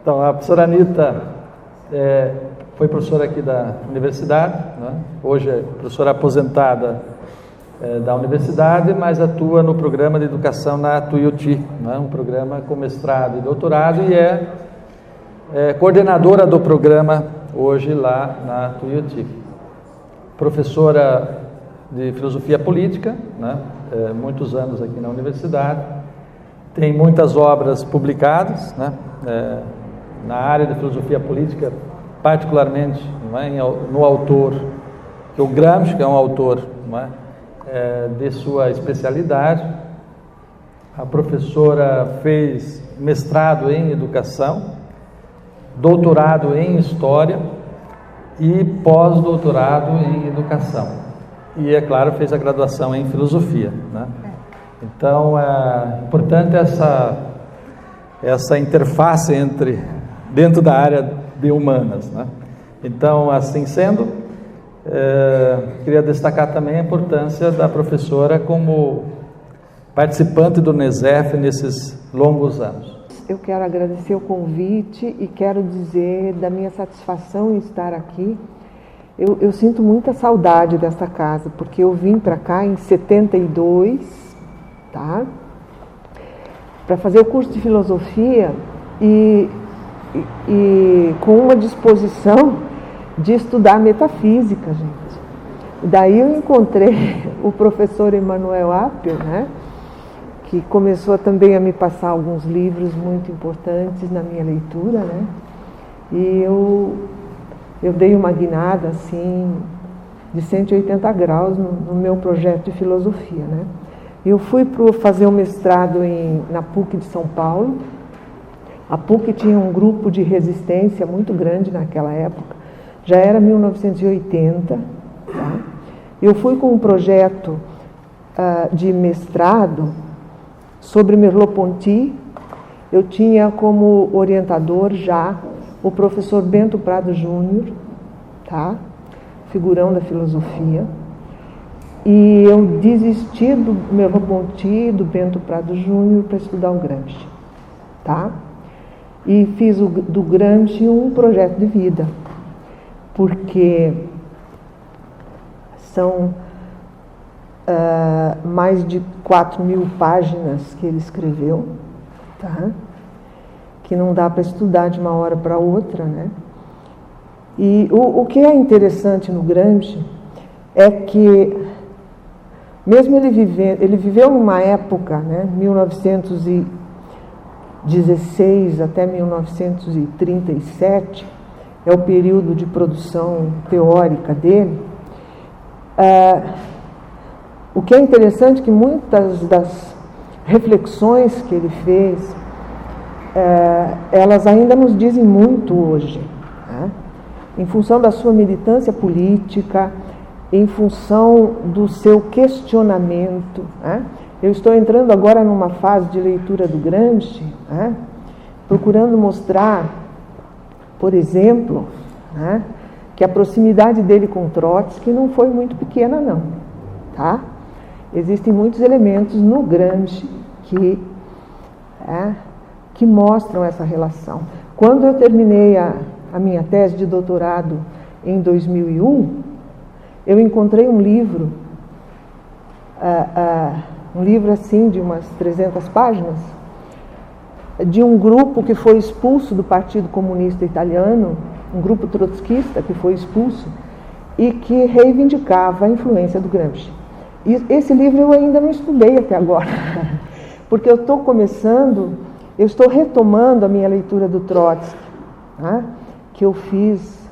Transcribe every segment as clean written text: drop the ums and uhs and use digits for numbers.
Então, a professora Anita foi professora aqui da universidade, né? Hoje é professora aposentada da universidade, mas atua no programa de educação na Tuiuti, né? Um programa com mestrado e doutorado, e é coordenadora do programa hoje lá na Tuiuti. Professora de filosofia política, né? Muitos anos aqui na universidade, tem muitas obras publicadas, né? Na área de filosofia política, particularmente, não é? No autor, que é o Gramsci, que é um autor, não é? De sua especialidade. A professora fez mestrado em educação, doutorado em história e pós-doutorado em educação. E, é claro, fez a graduação em filosofia, né? Então, é importante essa interface dentro da área de humanas, né? Então, assim sendo, queria destacar também a importância da professora como participante do NESEF nesses longos anos. Eu quero agradecer o convite e quero dizer da minha satisfação em estar aqui. Eu sinto muita saudade desta casa, porque eu vim para cá em 72, tá? Para fazer o curso de filosofia e com uma disposição de estudar metafísica, gente. Daí eu encontrei o professor Emanuel Apio, né? Que começou também a me passar alguns livros muito importantes na minha leitura, né? E eu dei uma guinada, assim, de 180 graus no meu projeto de filosofia, né? Eu fui fazer um mestrado na PUC de São Paulo. A PUC tinha um grupo de resistência muito grande naquela época, já era 1980, tá? Eu fui com um projeto de mestrado sobre Merleau-Ponty. Eu tinha como orientador já o professor Bento Prado Júnior, tá? Figurão da filosofia. E eu desisti do Merleau-Ponty, do Bento Prado Júnior, para estudar o Gramsci, tá? E fiz do Gramsci um projeto de vida, porque são mais de 4.000 páginas que ele escreveu, tá? Que não dá para estudar de uma hora para outra, né? E o que é interessante no Gramsci é que, mesmo ele viveu numa época, né, 1916 até 1937, é o período de produção teórica dele. O que é interessante é que muitas das reflexões que ele fez, elas ainda nos dizem muito hoje, né? Em função da sua militância política, em função do seu questionamento, né? Eu estou entrando agora numa fase de leitura do Gramsci, né? Procurando mostrar, por exemplo, né, que a proximidade dele com Trotsky não foi muito pequena, não, tá? Existem muitos elementos no Gramsci que mostram essa relação. Quando eu terminei a minha tese de doutorado em 2001, eu encontrei um livro assim de umas 300 páginas, de um grupo que foi expulso do Partido Comunista Italiano, um grupo trotskista que foi expulso e que reivindicava a influência do Gramsci. E esse livro eu ainda não estudei até agora, porque eu estou retomando a minha leitura do Trotsky, né, que eu fiz,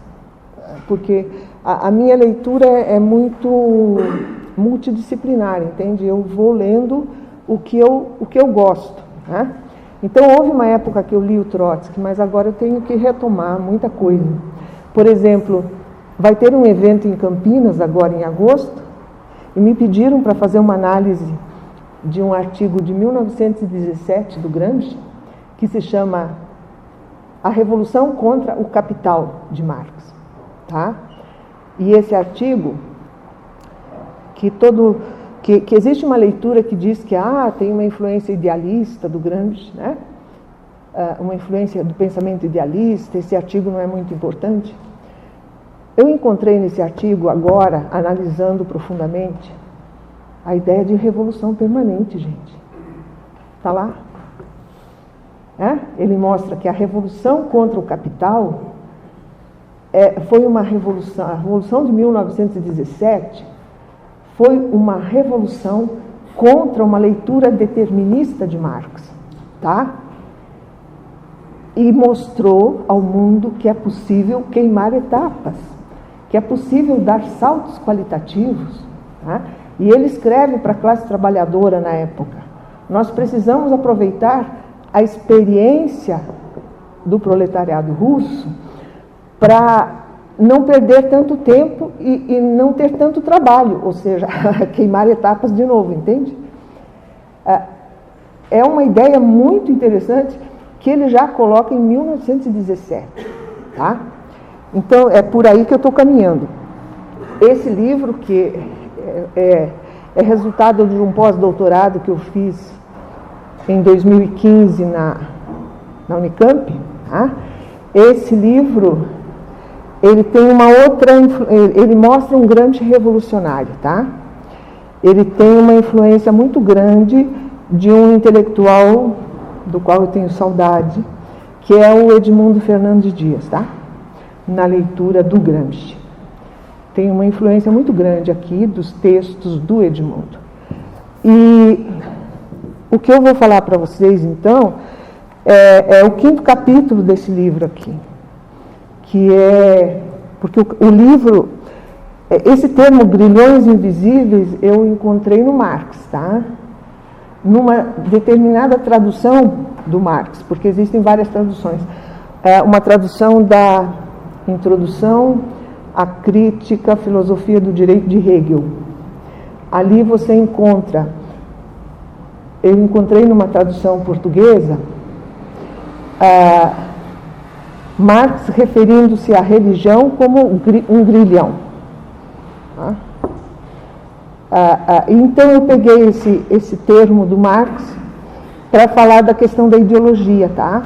porque a minha leitura é muito multidisciplinar, entende? Eu vou lendo o que eu gosto, né? Então, houve uma época que eu li o Trotsky, mas agora eu tenho que retomar muita coisa. Por exemplo, vai ter um evento em Campinas, agora em agosto, e me pediram para fazer uma análise de um artigo de 1917 do Gramsci, que se chama A Revolução contra o Capital, de Marx, tá? E esse artigo, que existe uma leitura que diz que tem uma influência idealista do Gramsci, né? uma influência do pensamento idealista, esse artigo não é muito importante. Eu encontrei nesse artigo agora, analisando profundamente, a ideia de revolução permanente, gente. Está lá? Ele mostra que a revolução contra o capital foi uma revolução, a Revolução de 1917 foi uma revolução contra uma leitura determinista de Marx, tá? E mostrou ao mundo que é possível queimar etapas, que é possível dar saltos qualitativos, tá? E ele escreve para a classe trabalhadora na época: nós precisamos aproveitar a experiência do proletariado russo para não perder tanto tempo e não ter tanto trabalho, ou seja, queimar etapas de novo, entende? É uma ideia muito interessante que ele já coloca em 1917, tá? Então, é por aí que eu estou caminhando. Esse livro, que é resultado de um pós-doutorado que eu fiz em 2015 na Unicamp, tá? Esse livro, ele tem uma outra, ele mostra um grande revolucionário, tá? Ele tem uma influência muito grande de um intelectual do qual eu tenho saudade, que é o Edmundo Fernandes Dias, tá? Na leitura do Gramsci. Tem uma influência muito grande aqui dos textos do Edmundo. E o que eu vou falar para vocês, então, é o 5º capítulo desse livro aqui, que é... Porque o livro, esse termo grilhões invisíveis, eu encontrei no Marx, tá? Numa determinada tradução do Marx, porque existem várias traduções. Uma tradução da Introdução à Crítica à Filosofia do Direito de Hegel. Ali você encontra, eu encontrei numa tradução portuguesa, Marx referindo-se à religião como um grilhão. Tá? Então eu peguei esse termo do Marx para falar da questão da ideologia, tá?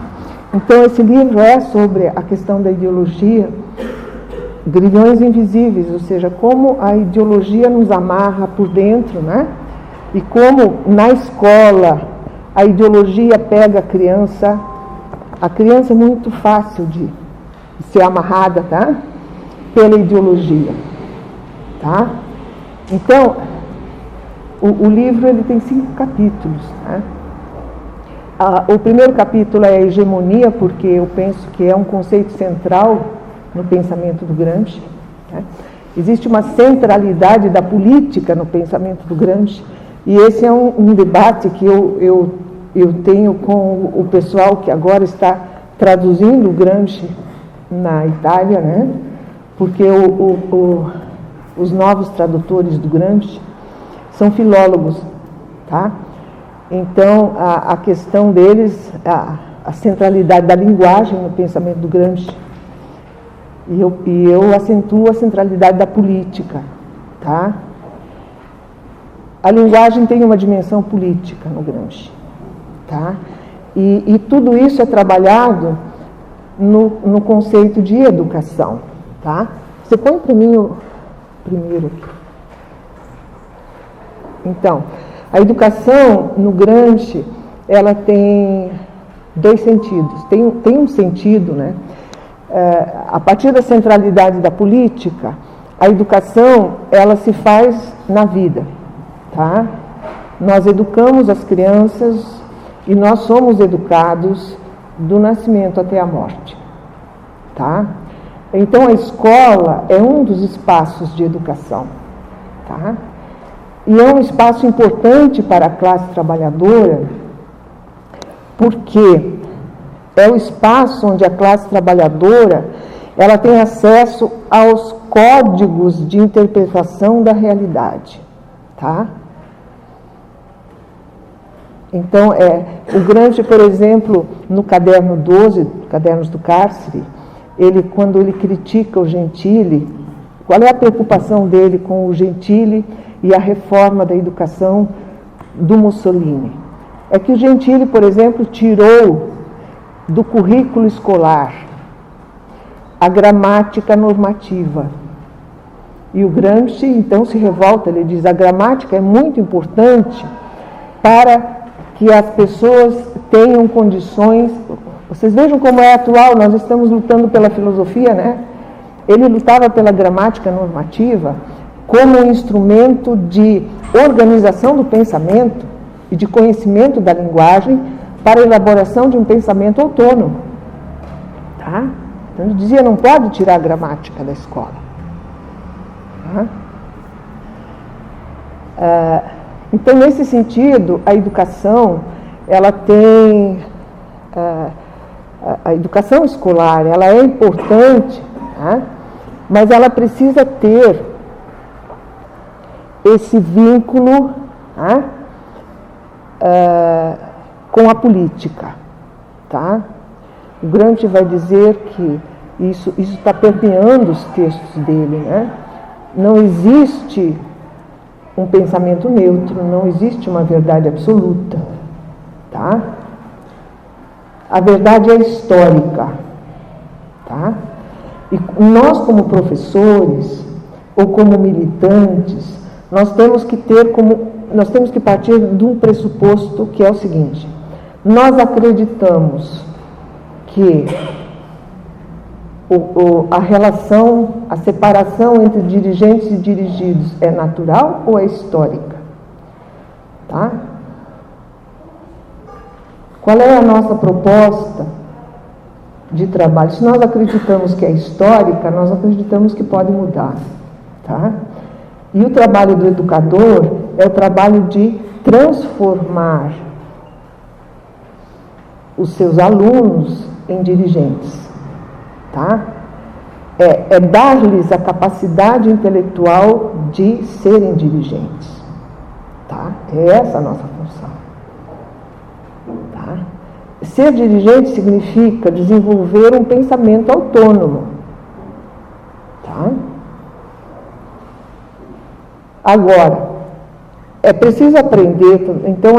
Então esse livro é sobre a questão da ideologia, grilhões invisíveis, ou seja, como a ideologia nos amarra por dentro, né? E como na escola a ideologia pega a criança é muito fácil de ser amarrada, tá? Pela ideologia, tá? Então, o livro ele tem 5 capítulos, tá? O primeiro capítulo é a hegemonia, porque eu penso que é um conceito central no pensamento do Gramsci, né? Existe uma centralidade da política no pensamento do Gramsci, e esse é um debate que eu tenho com o pessoal que agora está traduzindo o Gramsci na Itália, né? Porque os novos tradutores do Gramsci são filólogos, tá? Então, a questão deles, a centralidade da linguagem no pensamento do Gramsci, e eu acentuo a centralidade da política, tá? A linguagem tem uma dimensão política no Gramsci, tá? E tudo isso é trabalhado no conceito de educação, tá? Você põe para mim o primeiro aqui. Então, a educação no Gramsci, ela tem 2 sentidos. Tem um sentido, né? A partir da centralidade da política, a educação, ela se faz na vida, tá? Nós educamos as crianças e nós somos educados do nascimento até a morte, tá? Então, a escola é um dos espaços de educação, tá? E é um espaço importante para a classe trabalhadora, porque é o espaço onde a classe trabalhadora ela tem acesso aos códigos de interpretação da realidade, tá? Então, o Gramsci, por exemplo, no caderno 12, Cadernos do Cárcere, quando ele critica o Gentili, qual é a preocupação dele com o Gentili e a reforma da educação do Mussolini? É que o Gentili, por exemplo, tirou do currículo escolar a gramática normativa. E o Gramsci, então, se revolta, ele diz: a gramática é muito importante para que as pessoas tenham condições. Vocês vejam como é atual, nós estamos lutando pela filosofia, né? Ele lutava pela gramática normativa como um instrumento de organização do pensamento e de conhecimento da linguagem para a elaboração de um pensamento autônomo. Tá? Então, ele dizia: não pode tirar a gramática da escola. Tá? Então, nesse sentido, a educação, ela tem... A educação escolar, ela é importante, tá? Mas ela precisa ter esse vínculo, tá? Com a política. Tá? O Gramsci vai dizer que isso está permeando os textos dele, né? Não existe um pensamento neutro, não existe uma verdade absoluta. Tá? A verdade é histórica. Tá? E nós, como professores ou como militantes, nós temos que partir de um pressuposto que é o seguinte: nós acreditamos que a relação, a separação entre dirigentes e dirigidos é natural ou é histórica? Tá? Qual é a nossa proposta de trabalho? Se nós acreditamos que é histórica, nós acreditamos que pode mudar. Tá? E o trabalho do educador é o trabalho de transformar os seus alunos em dirigentes. Tá? É dar-lhes a capacidade intelectual de serem dirigentes. Tá? É essa a nossa função. Tá? Ser dirigente significa desenvolver um pensamento autônomo. Tá? Agora, é preciso aprender, então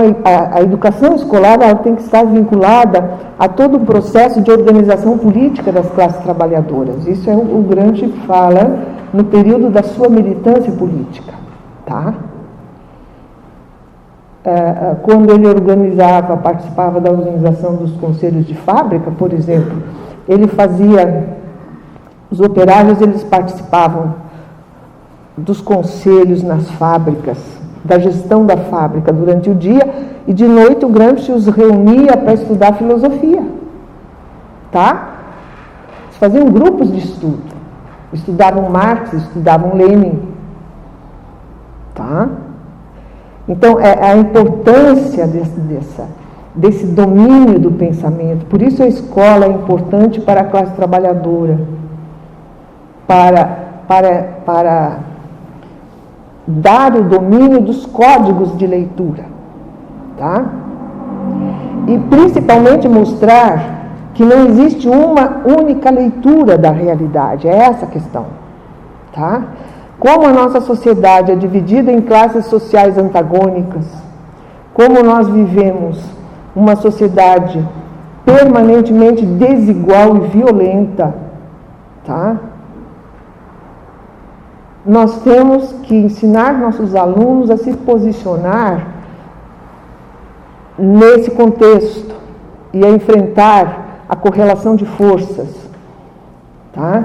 a educação escolar ela tem que estar vinculada a todo o processo de organização política das classes trabalhadoras. Isso é o Gramsci fala no período da sua militância política. Tá? Quando ele participava da organização dos conselhos de fábrica, por exemplo, os operários eles participavam dos conselhos nas fábricas, da gestão da fábrica durante o dia, e de noite o Gramsci os reunia para estudar filosofia. Tá? Eles faziam grupos de estudo, estudavam Marx, estudavam Lenin. Tá? Então, a importância desse domínio do pensamento, por isso a escola é importante para a classe trabalhadora, para dar o domínio dos códigos de leitura, tá? E principalmente mostrar que não existe uma única leitura da realidade, é essa a questão, tá? Como a nossa sociedade é dividida em classes sociais antagônicas, como nós vivemos uma sociedade permanentemente desigual e violenta, tá? Nós temos que ensinar nossos alunos a se posicionar nesse contexto e a enfrentar a correlação de forças, tá?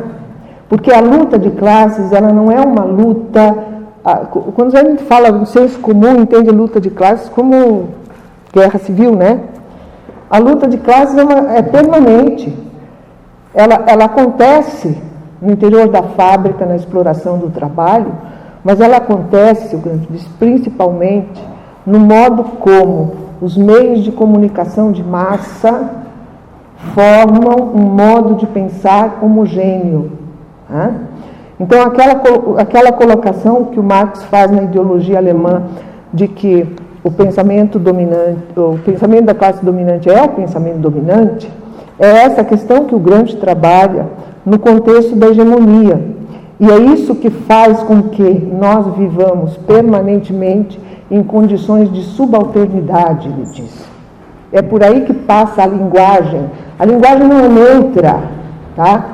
Porque a luta de classes, ela não é uma luta... Quando a gente fala no senso comum, entende luta de classes como guerra civil, né? A luta de classes é permanente. Ela acontece no interior da fábrica, na exploração do trabalho, mas ela acontece, principalmente, no modo como os meios de comunicação de massa formam um modo de pensar homogêneo. Né? Então, aquela colocação que o Marx faz na ideologia alemã de que o pensamento da classe dominante é o pensamento dominante, é essa questão que o Gramsci trabalha no contexto da hegemonia. E é isso que faz com que nós vivamos permanentemente em condições de subalternidade, ele diz. É por aí que passa a linguagem A linguagem não é neutra, tá?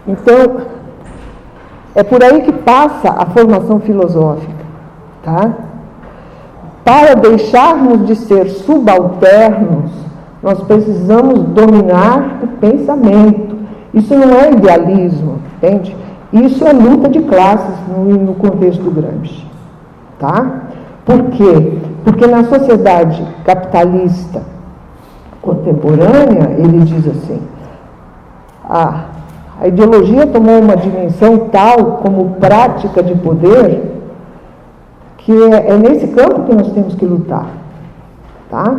Então, é por aí que passa a formação filosófica, tá? Para deixarmos de ser subalternos, nós precisamos dominar o pensamento. Isso não é idealismo, entende? Isso é luta de classes no contexto do Gramsci, tá? Por quê? Porque na sociedade capitalista contemporânea, ele diz assim, a ideologia tomou uma dimensão tal como prática de poder, que é nesse campo que nós temos que lutar, tá?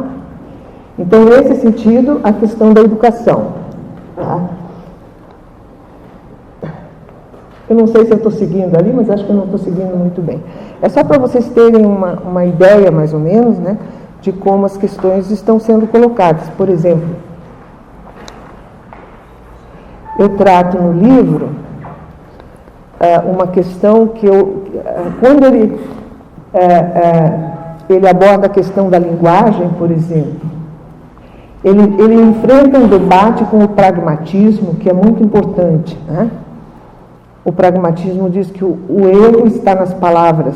Então, nesse sentido, a questão da educação, tá? Eu não sei se eu estou seguindo ali, mas acho que eu não estou seguindo muito bem. É só para vocês terem uma ideia, mais ou menos, né, de como as questões estão sendo colocadas. Por exemplo, eu trato no livro uma questão que quando ele aborda a questão da linguagem, por exemplo, ele enfrenta um debate com o pragmatismo, que é muito importante, né? O pragmatismo diz que o erro está nas palavras.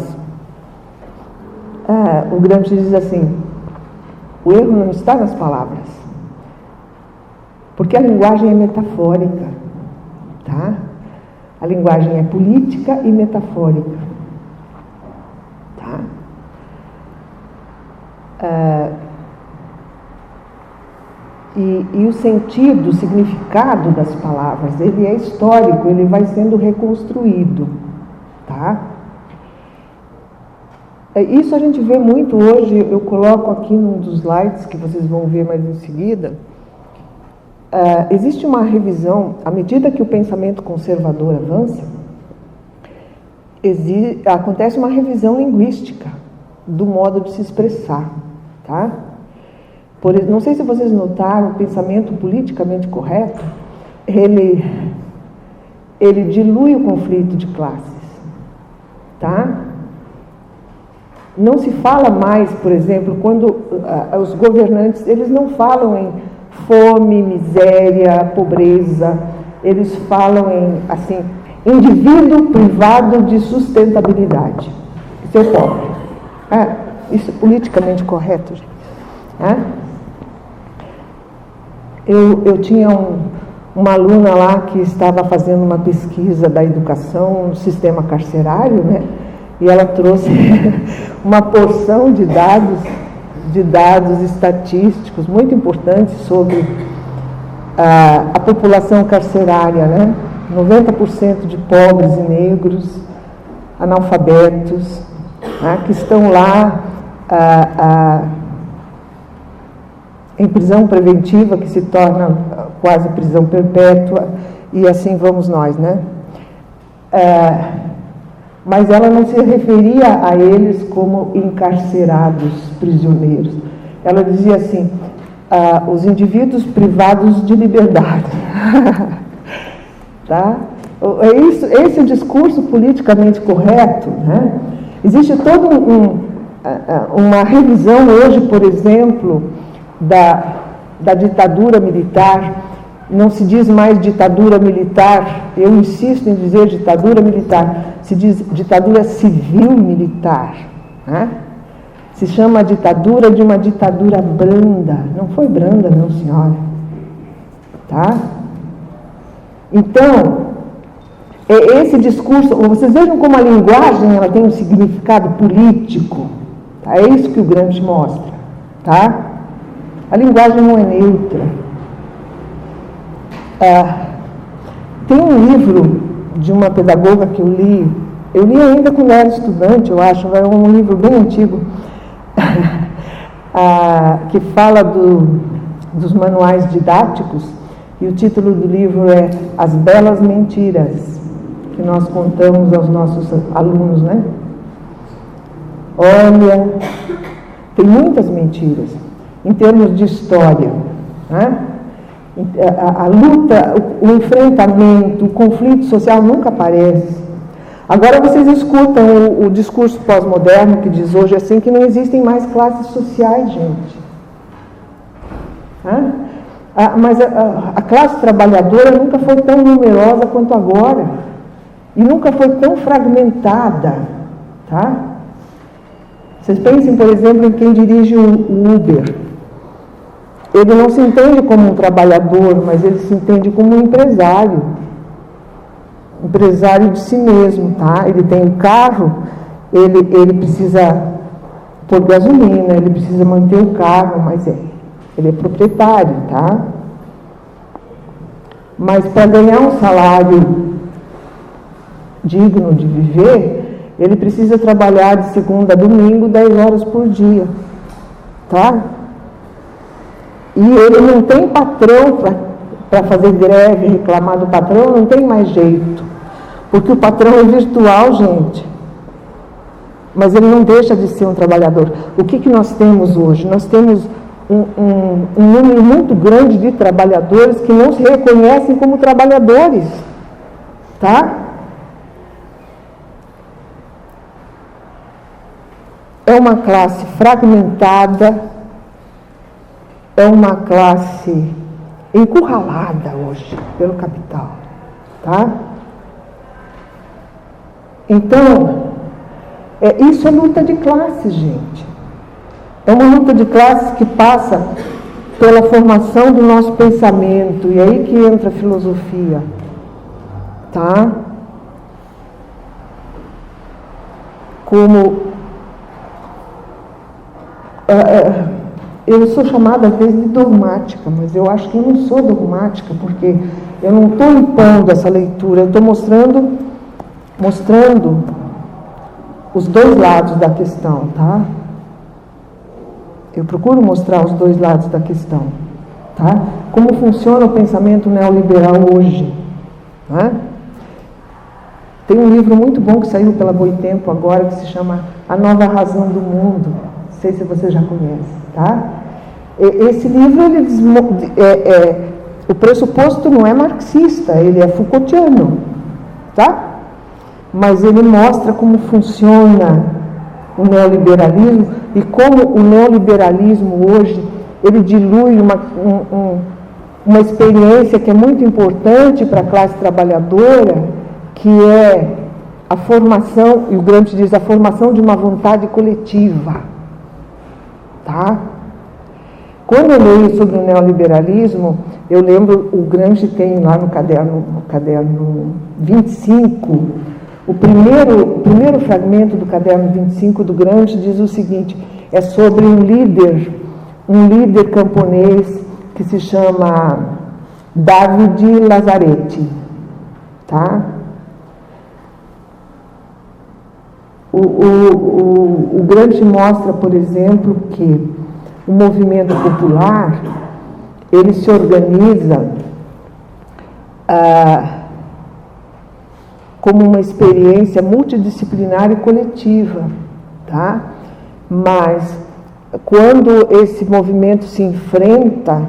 O Gramsci diz assim, o erro não está nas palavras, porque a linguagem é metafórica, tá? A linguagem é política e metafórica, tá? E o sentido, o significado das palavras, ele é histórico, ele vai sendo reconstruído, tá? Isso a gente vê muito hoje, eu coloco aqui num dos slides que vocês vão ver mais em seguida. Existe uma revisão, à medida que o pensamento conservador avança, acontece uma revisão linguística do modo de se expressar, tá? Não sei se vocês notaram, o pensamento politicamente correto, ele dilui o conflito de classes, tá? Não se fala mais, por exemplo, quando os governantes, eles não falam em fome, miséria, pobreza, eles falam em, assim, indivíduo privado de sustentabilidade. Isso é o pobre. Isso é politicamente correto, gente. Eu tinha uma aluna lá que estava fazendo uma pesquisa da educação no sistema carcerário, né? E ela trouxe uma porção de dados estatísticos muito importantes sobre a população carcerária, né? 90% de pobres e negros, analfabetos, né? Que estão lá em prisão preventiva, que se torna quase prisão perpétua, e assim vamos nós, né? Mas ela não se referia a eles como encarcerados, prisioneiros. Ela dizia assim, os indivíduos privados de liberdade. Tá? Esse é o discurso politicamente correto, né? Existe toda uma revisão hoje, por exemplo, da ditadura militar. Não se diz mais ditadura militar, eu insisto em dizer ditadura militar, se diz ditadura civil-militar, né? Se chama a ditadura de uma ditadura branda. Não foi branda, não, senhora. Tá? Então, esse discurso, vocês vejam como a linguagem ela tem um significado político. Tá? É isso que o Gramsci mostra. Tá? A linguagem não é neutra. Tem um livro de uma pedagoga que eu li ainda quando era estudante, eu acho, é um livro bem antigo, que fala dos manuais didáticos, e o título do livro é As Belas Mentiras, que nós contamos aos nossos alunos, né? Olha, tem muitas mentiras, em termos de história, né? A luta, o enfrentamento, o conflito social nunca aparece. Agora vocês escutam o discurso pós-moderno que diz hoje assim que não existem mais classes sociais, gente. Mas a classe trabalhadora nunca foi tão numerosa quanto agora. E nunca foi tão fragmentada. Tá? Vocês pensem, por exemplo, em quem dirige o Uber. Ele não se entende como um trabalhador, mas ele se entende como um empresário. Empresário de si mesmo, tá? Ele tem um carro, ele precisa pôr gasolina, ele precisa manter o carro, mas ele é proprietário, tá? Mas para ganhar um salário digno de viver, ele precisa trabalhar de segunda a domingo 10 horas por dia, tá? E ele não tem patrão para fazer greve, reclamar do patrão, não tem mais jeito. Porque o patrão é virtual, gente. Mas ele não deixa de ser um trabalhador. O que nós temos hoje? Nós temos um número muito grande de trabalhadores que não se reconhecem como trabalhadores. Tá? É uma classe fragmentada, é uma classe encurralada hoje pelo capital. Tá? Então, isso é luta de classes, gente. É uma luta de classes que passa pela formação do nosso pensamento, e aí que entra a filosofia, tá? Como eu sou chamada às vezes de dogmática, mas eu acho que eu não sou dogmática, porque eu não estou impondo essa leitura, eu estou mostrando os dois lados da questão, tá? Eu procuro mostrar os dois lados da questão, tá? Como funciona o pensamento neoliberal hoje, tá? Tem um livro muito bom que saiu pela Boitempo agora, que se chama A Nova Razão do Mundo. Não sei se você já conhece, tá? Esse livro, o pressuposto não é marxista, ele é Foucaultiano, tá? Mas ele mostra como funciona o neoliberalismo e como o neoliberalismo hoje, ele dilui uma experiência que é muito importante para a classe trabalhadora, que é a formação, e o Gramsci diz, a formação de uma vontade coletiva. Tá? Quando eu leio sobre o neoliberalismo, eu lembro, o Gramsci tem lá no caderno 25, o primeiro fragmento do caderno 25 do Gramsci diz o seguinte, é sobre um líder camponês que se chama Davide Lazzaretti, tá? O Gramsci mostra, por exemplo, que o movimento popular, ele se organiza como uma experiência multidisciplinar e coletiva, tá? Mas quando esse movimento se enfrenta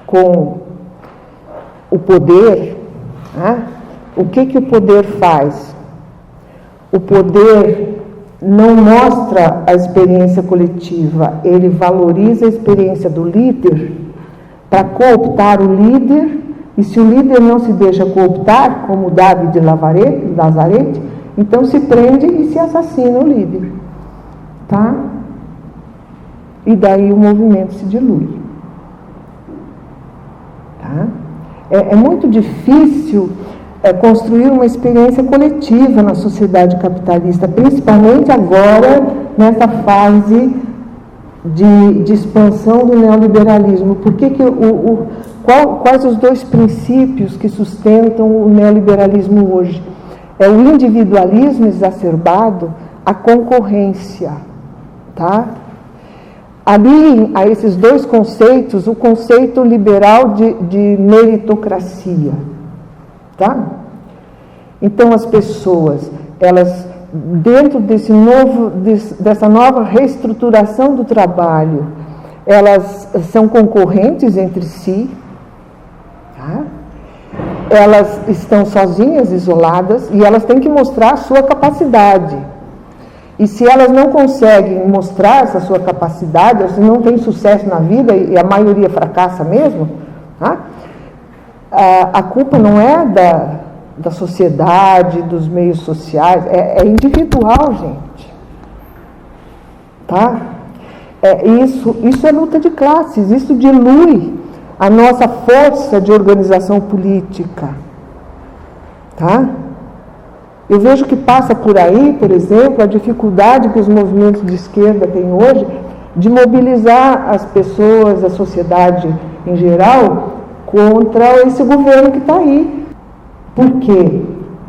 com o poder, tá? O que o poder faz? O poder não mostra a experiência coletiva, ele valoriza a experiência do líder para cooptar o líder. E se o líder não se deixa cooptar, como Davide Lazzaretti, então se prende e se assassina o líder. Tá? E daí o movimento se dilui. Tá? É muito difícil construir uma experiência coletiva na sociedade capitalista, principalmente agora, nessa fase de expansão do neoliberalismo. Por que quais os dois princípios que sustentam o neoliberalismo hoje? É o individualismo exacerbado, a concorrência, tá? Ali, a esses dois conceitos, o conceito liberal de meritocracia, tá? Então, as pessoas, elas, dentro dessa nova reestruturação do trabalho, elas são concorrentes entre si, tá? Elas estão sozinhas, isoladas, e elas têm que mostrar a sua capacidade. E se elas não conseguem mostrar essa sua capacidade, ou se não têm sucesso na vida, e a maioria fracassa mesmo, Tá? A culpa não é da sociedade, dos meios sociais, é individual, gente. Tá? Isso é luta de classes, isso dilui a nossa força de organização política. Tá? Eu vejo que passa por aí, por exemplo, a dificuldade que os movimentos de esquerda têm hoje de mobilizar as pessoas, a sociedade em geral, contra esse governo que está aí. Por quê?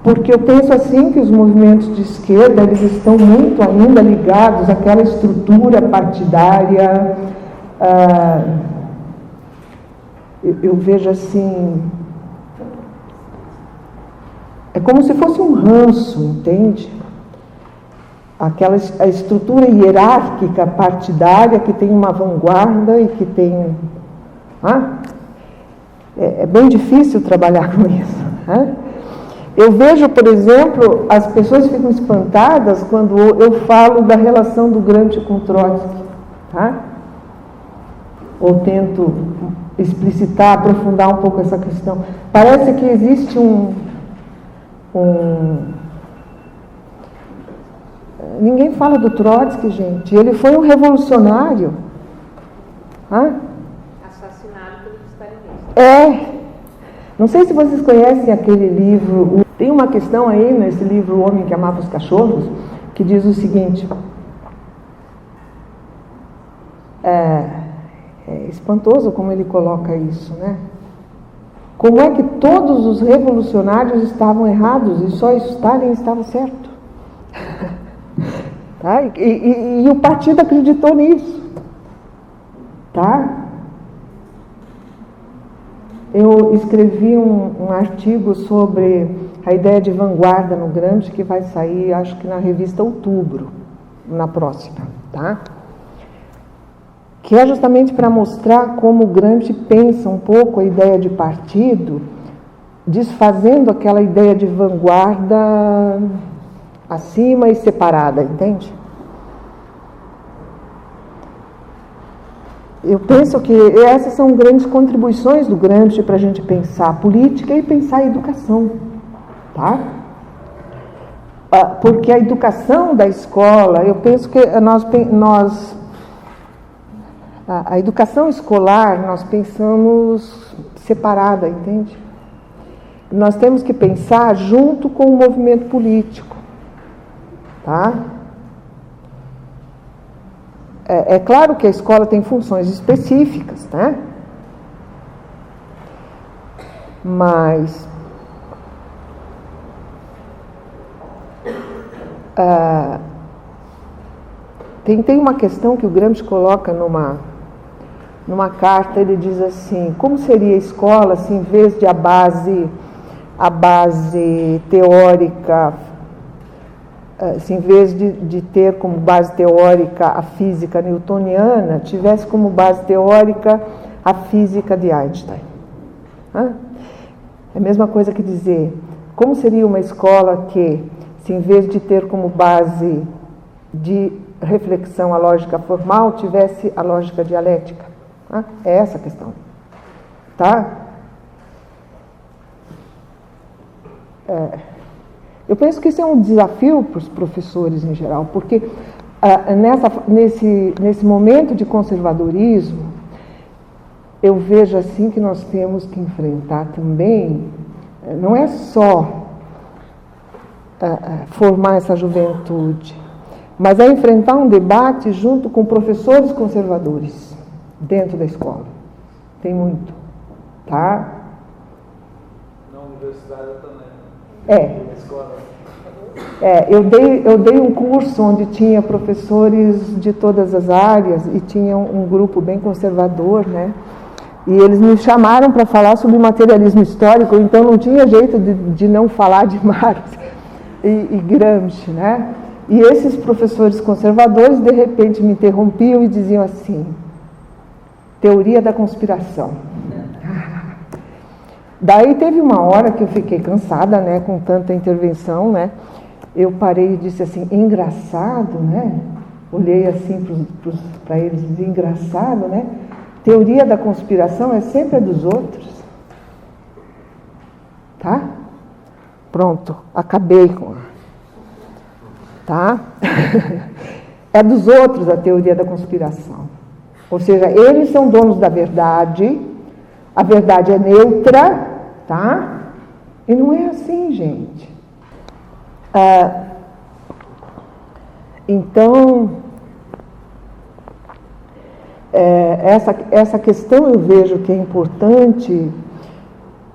Porque eu penso assim que os movimentos de esquerda, eles estão muito ainda ligados àquela estrutura partidária. Eu vejo assim, é como se fosse um ranço, entende? A estrutura hierárquica partidária que tem uma vanguarda e que tem... É bem difícil trabalhar com isso. Eu vejo, por exemplo, as pessoas ficam espantadas quando eu falo da relação do Gramsci com Trotsky. Tá? Ou tento explicitar, aprofundar um pouco essa questão. Parece que existe Ninguém fala do Trotsky, gente. Ele foi um revolucionário. Assassinado pelos stalinistas. Não sei se vocês conhecem aquele livro. Tem uma questão aí nesse livro, O Homem que Amava os Cachorros, que diz o seguinte. É espantoso como ele coloca isso, né? Como é que todos os revolucionários estavam errados e só Stalin estava certo? Tá? E o partido acreditou nisso. Tá? Eu escrevi um artigo sobre a ideia de vanguarda no Gramsci, que vai sair, acho que na revista Outubro, na próxima. Tá? Que é justamente para mostrar como o Gramsci pensa um pouco a ideia de partido, desfazendo aquela ideia de vanguarda acima e separada, entende? Eu penso que essas são grandes contribuições do Gramsci para a gente pensar a política e pensar a educação, tá? Porque a educação da escola, eu penso que a educação escolar, nós pensamos separada, entende? Nós temos que pensar junto com o movimento político, tá? É claro que a escola tem funções específicas, né? Mas tem uma questão que o Gramsci coloca numa carta. Ele diz assim: como seria a escola se, em vez de a base teórica, se em vez de ter como base teórica a física newtoniana, tivesse como base teórica a física de Einstein? É a mesma coisa que dizer, como seria uma escola que, se em vez de ter como base de reflexão a lógica formal, tivesse a lógica dialética? É essa a questão. Tá? Eu penso que isso é um desafio para os professores em geral, porque nesse momento de conservadorismo, eu vejo assim que nós temos que enfrentar também, não é só formar essa juventude, mas é enfrentar um debate junto com professores conservadores dentro da escola. Tem muito, tá? Na universidade também. Eu dei um curso onde tinha professores de todas as áreas e tinha um grupo bem conservador, né? E eles me chamaram para falar sobre materialismo histórico, então não tinha jeito de não falar de Marx e Gramsci, né? E esses professores conservadores, de repente, me interrompiam e diziam assim: teoria da conspiração. Daí teve uma hora que eu fiquei cansada, né, com tanta intervenção, né? Eu parei e disse assim: engraçado, né? Olhei assim para eles e disse: engraçado, né? teoria da conspiração é sempre a dos outros. Tá? Pronto, acabei com. Tá? É dos outros a teoria da conspiração. Ou seja, eles são donos da verdade, a verdade é neutra, tá? E não é assim, gente. Então, essa questão eu vejo que é importante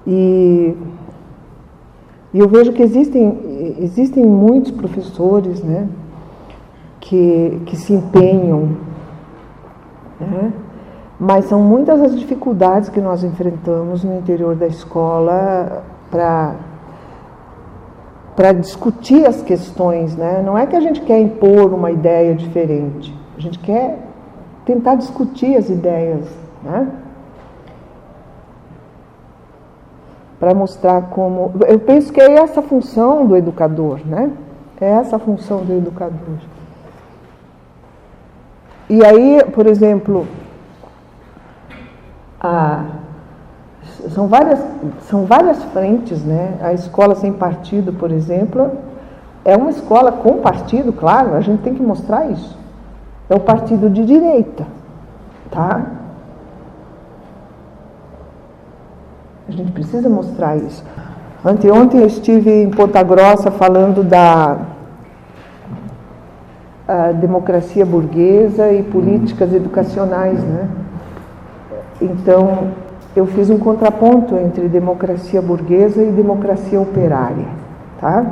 e eu vejo que existem muitos professores, né, que se empenham, né, mas são muitas as dificuldades que nós enfrentamos no interior da escola para discutir as questões, né? Não é que a gente quer impor uma ideia diferente, a gente quer tentar discutir as ideias, né? Para mostrar como... Eu penso que é essa a função do educador, né? É essa a função do educador. E aí, por exemplo, são várias frentes, né? A escola sem partido, por exemplo, é uma escola com partido, claro, a gente tem que mostrar isso. É o partido de direita, tá? A gente precisa mostrar isso. Anteontem eu estive em Ponta Grossa falando da democracia burguesa e políticas educacionais, né? Então, eu fiz um contraponto entre democracia burguesa e democracia operária, tá?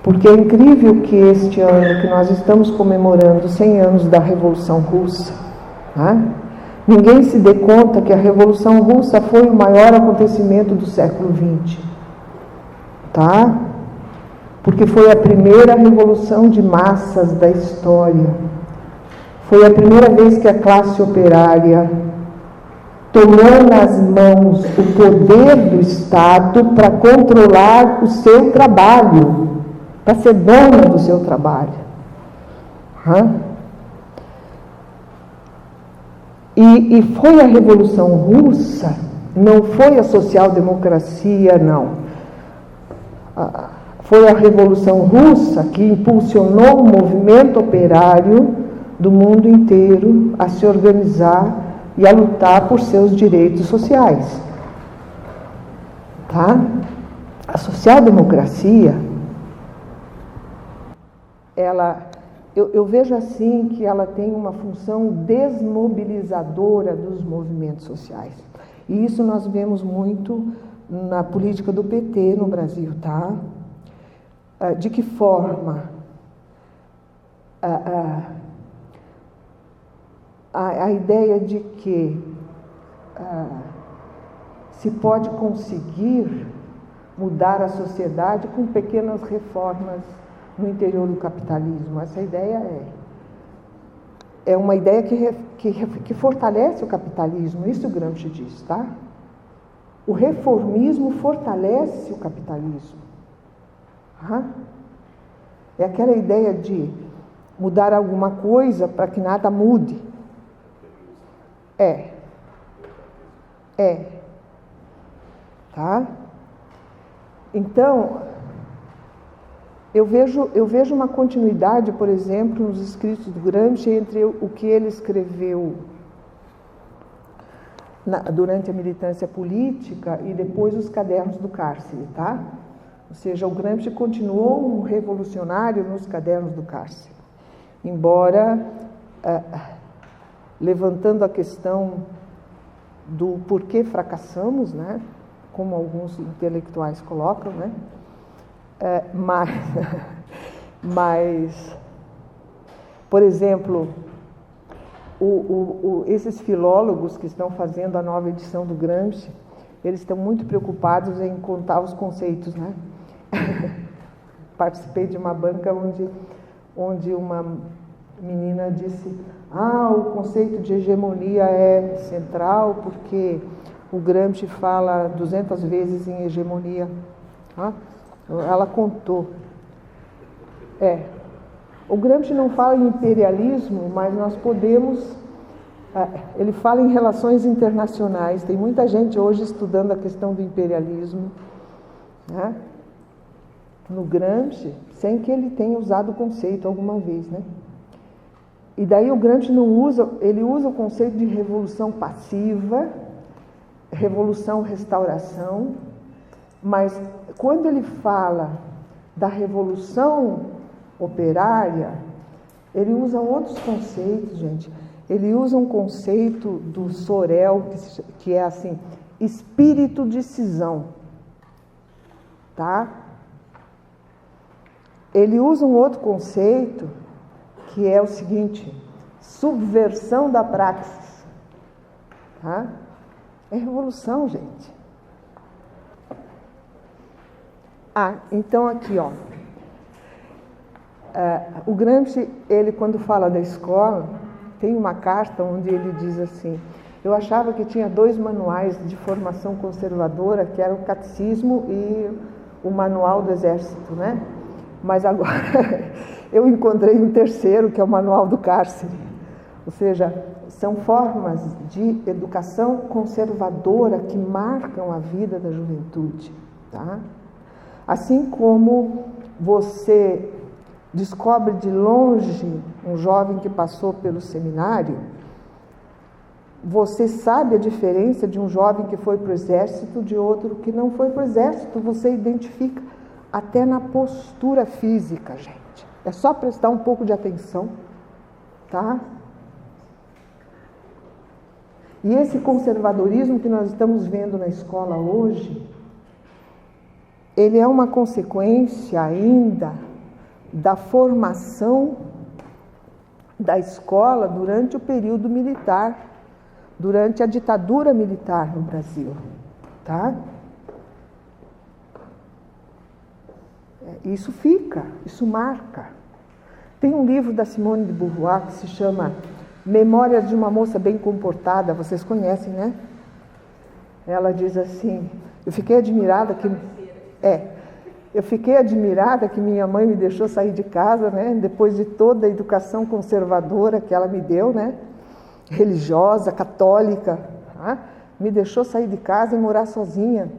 Porque é incrível que este ano, que nós estamos comemorando 100 anos da Revolução Russa, tá? Ninguém se dê conta que a Revolução Russa foi o maior acontecimento do século XX, tá? Porque foi a primeira revolução de massas da história. Foi a primeira vez que a classe operária tomou nas mãos o poder do Estado para controlar o seu trabalho, para ser dono do seu trabalho. E foi a Revolução Russa, não foi a social-democracia, não. Foi a Revolução Russa que impulsionou o movimento operário do mundo inteiro a se organizar e a lutar por seus direitos sociais. Tá? A social-democracia, eu vejo assim que ela tem uma função desmobilizadora dos movimentos sociais. E isso nós vemos muito na política do PT no Brasil, tá? De que forma a ideia de que se pode conseguir mudar a sociedade com pequenas reformas no interior do capitalismo. Essa ideia é uma ideia que fortalece o capitalismo, isso o Gramsci diz, tá? O reformismo fortalece o capitalismo. É aquela ideia de mudar alguma coisa para que nada mude. Tá? Então, eu vejo uma continuidade, por exemplo, nos escritos do Gramsci entre o que ele escreveu durante a militância política e depois os cadernos do cárcere, tá? Ou seja, o Gramsci continuou um revolucionário nos cadernos do cárcere, embora levantando a questão do porquê fracassamos, né? Como alguns intelectuais colocam, né? Mas, por exemplo, esses filólogos que estão fazendo a nova edição do Gramsci, eles estão muito preocupados em contar os conceitos, né? Participei de uma banca onde uma menina disse: o conceito de hegemonia é central porque o Gramsci fala 200 vezes em hegemonia. Ela contou. O Gramsci não fala em imperialismo, mas nós podemos Ele fala em relações internacionais. Tem muita gente hoje estudando a questão do imperialismo, né? No Gramsci, sem que ele tenha usado o conceito alguma vez, né? E daí o Gramsci ele usa o conceito de revolução passiva, revolução restauração, mas quando ele fala da revolução operária, ele usa outros conceitos, gente. Ele usa um conceito do Sorel, que é assim, espírito de cisão, tá? Ele usa um outro conceito, que é o seguinte, subversão da praxis, tá? É revolução, gente. Então aqui, ó. O Gramsci, ele quando fala da escola, tem uma carta onde ele diz assim: eu achava que tinha 2 manuais de formação conservadora, que era o Catecismo e o Manual do Exército, né? Mas agora eu encontrei um terceiro, que é o Manual do Cárcere. Ou seja, são formas de educação conservadora que marcam a vida da juventude, tá? Assim como você descobre de longe um jovem que passou pelo seminário, você sabe a diferença de um jovem que foi para o exército de outro que não foi para o exército. Você identifica até na postura física, gente. É só prestar um pouco de atenção, tá? E esse conservadorismo que nós estamos vendo na escola hoje, ele é uma consequência ainda da formação da escola durante o período militar, durante a ditadura militar no Brasil, tá? Isso fica, isso marca. Tem um livro da Simone de Beauvoir que se chama Memórias de uma Moça Bem Comportada, vocês conhecem, né? Ela diz assim, eu fiquei admirada que minha mãe me deixou sair de casa, né? Depois de toda a educação conservadora que ela me deu, né? Religiosa, católica, tá? Me deixou sair de casa e morar sozinha.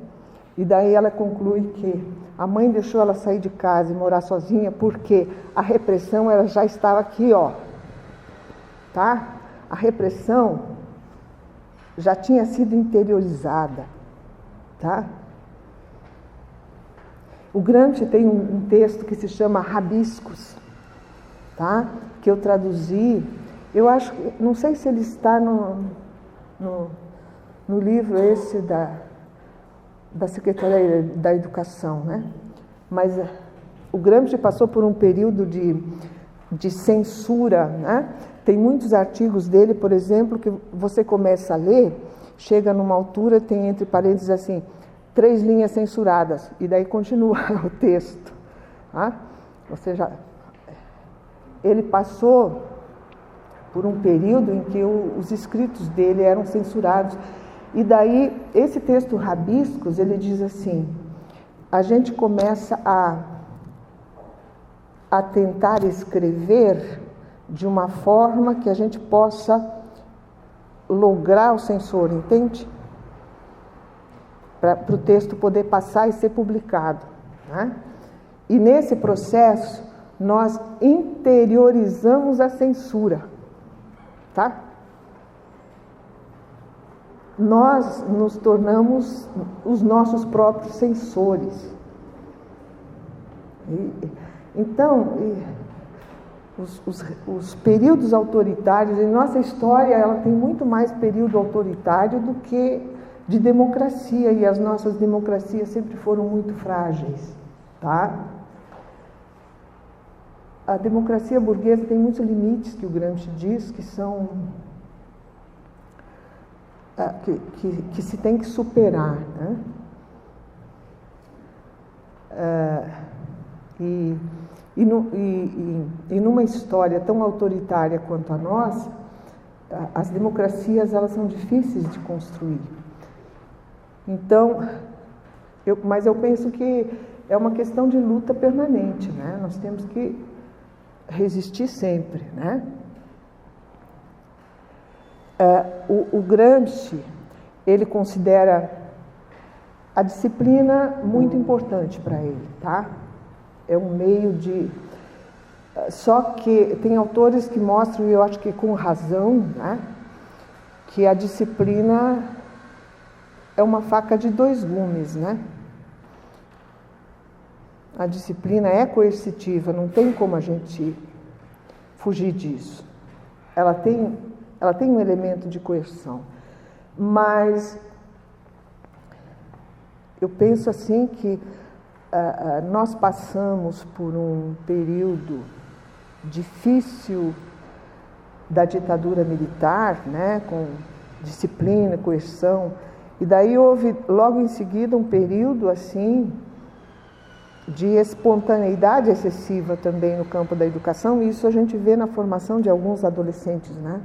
E daí ela conclui que a mãe deixou ela sair de casa e morar sozinha porque a repressão ela já estava aqui, ó. Tá? A repressão já tinha sido interiorizada, tá? O Gramsci tem um texto que se chama Rabiscos, tá? Que eu traduzi. Eu acho, não sei se ele está no livro esse da Secretaria da Educação, né? Mas o Gramsci passou por um período de censura, né? Tem muitos artigos dele, por exemplo, que você começa a ler, chega numa altura, tem entre parênteses assim, 3 linhas censuradas, e daí continua o texto, tá? Ou seja, ele passou por um período em que os escritos dele eram censurados. E daí, esse texto Rabiscos, ele diz assim, a gente começa a tentar escrever de uma forma que a gente possa lograr o censor, entende? Para o texto poder passar e ser publicado, né? E nesse processo, nós interiorizamos a censura, tá? Nós nos tornamos os nossos próprios censores. Então, os períodos autoritários, em nossa história, ela tem muito mais período autoritário do que de democracia, e as nossas democracias sempre foram muito frágeis, tá? A democracia burguesa tem muitos limites que o Gramsci diz que são que se tem que superar, né? E numa história tão autoritária quanto a nossa, as democracias elas são difíceis de construir. Então, mas eu penso que é uma questão de luta permanente, né? Nós temos que resistir sempre, né? O Gramsci, ele considera a disciplina muito importante para ele, tá? É um meio de... Só que tem autores que mostram, e eu acho que com razão, né, que a disciplina é uma faca de dois gumes, né? A disciplina é coercitiva, não tem como a gente fugir disso. Ela tem um elemento de coerção. Mas eu penso assim que nós passamos por um período difícil da ditadura militar, né, com disciplina, coerção, e daí houve logo em seguida um período assim de espontaneidade excessiva também no campo da educação, e isso a gente vê na formação de alguns adolescentes, né?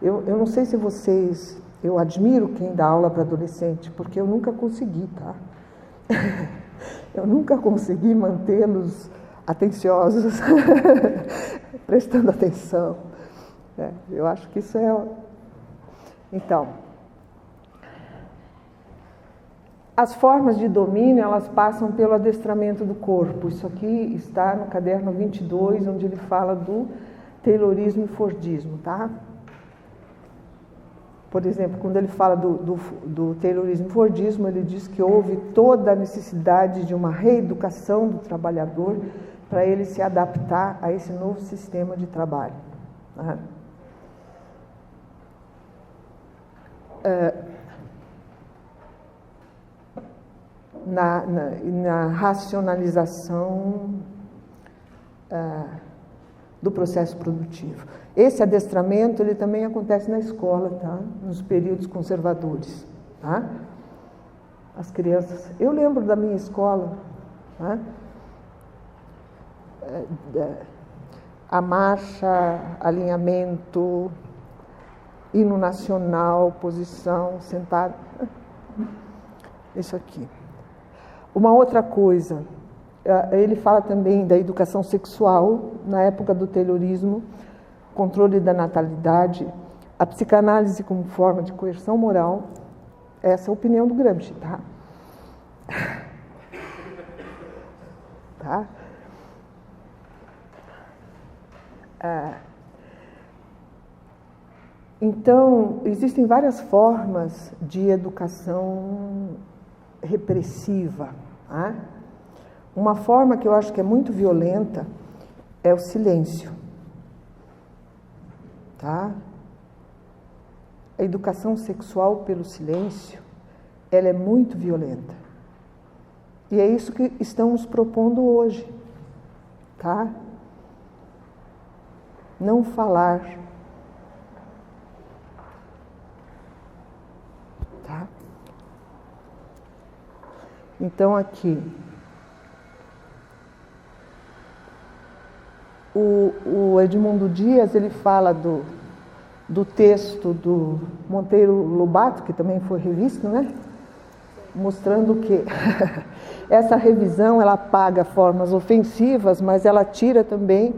Eu não sei se vocês... Eu admiro quem dá aula para adolescente, porque eu nunca consegui, tá? Eu nunca consegui mantê-los atenciosos, prestando atenção. Eu acho que isso é... Então, as formas de domínio, elas passam pelo adestramento do corpo. Isso aqui está no caderno 22, onde ele fala do Taylorismo e Fordismo, tá? Por exemplo, quando ele fala do Taylorismo e Fordismo, ele diz que houve toda a necessidade de uma reeducação do trabalhador para ele se adaptar a esse novo sistema de trabalho. Né? Na racionalização do processo produtivo. Esse adestramento ele também acontece na escola, tá? Nos períodos conservadores. Tá? As crianças... Eu lembro da minha escola, tá? A marcha, alinhamento, hino nacional, posição, sentado. Isso aqui. Uma outra coisa, ele fala também da educação sexual, na época do Taylorismo, controle da natalidade, a psicanálise como forma de coerção moral. Essa é a opinião do Gramsci, tá? Tá? Então, existem várias formas de educação repressiva. Tá? Uma forma que eu acho que é muito violenta é o silêncio. Tá? A educação sexual pelo silêncio, ela é muito violenta. E é isso que estamos propondo hoje. Tá? Não falar. Tá? Então, aqui, o Edmundo Dias, ele fala do texto do Monteiro Lobato, que também foi revisto, né? Mostrando que essa revisão, ela apaga formas ofensivas, mas ela tira também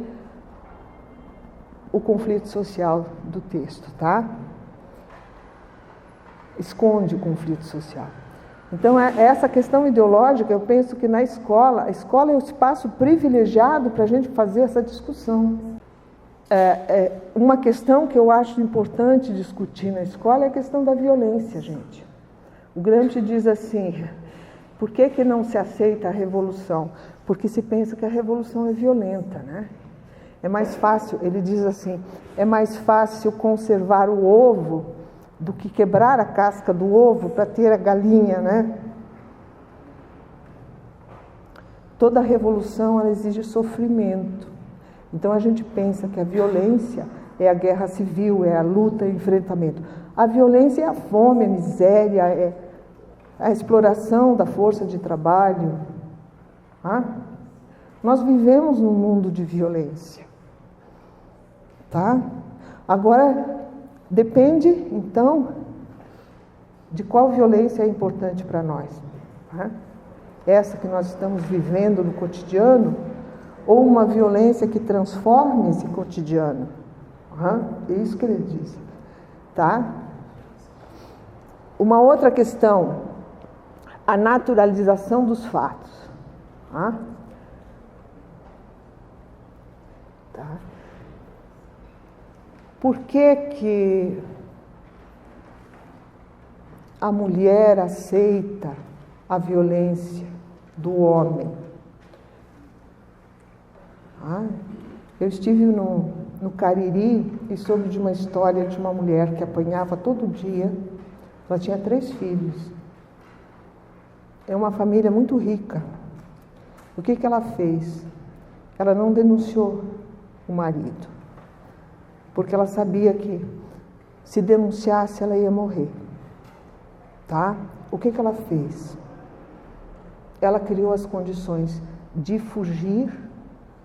o conflito social do texto, tá? Esconde o conflito social. Então, essa questão ideológica, eu penso que na escola, a escola é o espaço privilegiado para a gente fazer essa discussão. Uma questão que eu acho importante discutir na escola é a questão da violência, gente. O Gramsci diz assim, por que não se aceita a revolução? Porque se pensa que a revolução é violenta, né? É mais fácil, ele diz assim, é mais fácil conservar o ovo do que quebrar a casca do ovo para ter a galinha, né? Toda revolução, ela exige sofrimento. Então a gente pensa que a violência é a guerra civil, é a luta e o enfrentamento. A violência é a fome, a miséria, é a exploração da força de trabalho. Tá? Nós vivemos num mundo de violência. Tá? Agora, depende, então, de qual violência é importante para nós. Tá? Essa que nós estamos vivendo no cotidiano, ou uma violência que transforme esse cotidiano. É isso que ele diz. tá? Uma outra questão, a naturalização dos fatos. Tá? Tá. Por que a mulher aceita a violência do homem? Tá? Eu estive no Cariri e soube de uma história de uma mulher que apanhava todo dia. Ela tinha 3 filhos. É uma família muito rica. O que ela fez? Ela não denunciou o marido, porque ela sabia que se denunciasse ela ia morrer. Tá? O que ela fez? Ela criou as condições de fugir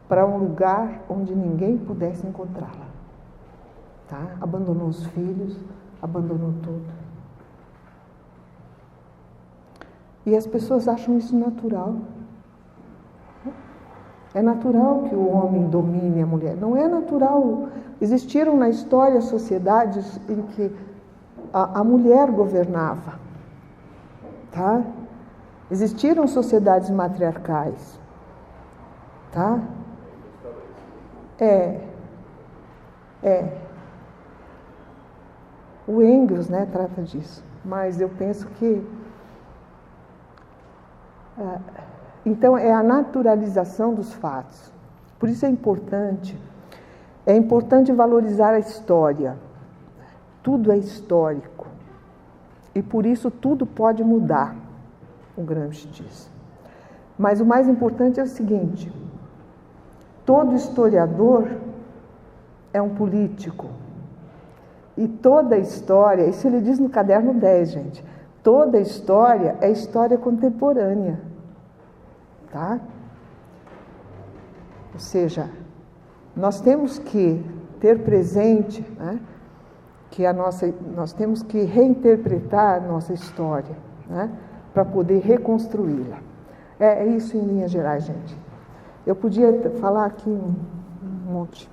para um lugar onde ninguém pudesse encontrá-la. Tá? Abandonou os filhos, abandonou tudo. E as pessoas acham isso natural. É natural que o homem domine a mulher. Não é natural. Existiram na história sociedades em que a mulher governava. Tá? Existiram sociedades matriarcais. Tá? O Engels, né, trata disso. Mas eu penso que então é a naturalização dos fatos. Por isso é importante valorizar a história. Tudo é histórico. E por isso tudo pode mudar, o Gramsci diz. Mas o mais importante é o seguinte: todo historiador é um político. E toda história, isso ele diz no caderno 10, gente, toda história é história contemporânea. Tá? Ou seja, nós temos que ter presente, né, que nós temos que reinterpretar a nossa história, né, para poder reconstruí-la. É isso em linhas gerais, gente. Eu podia falar aqui um monte.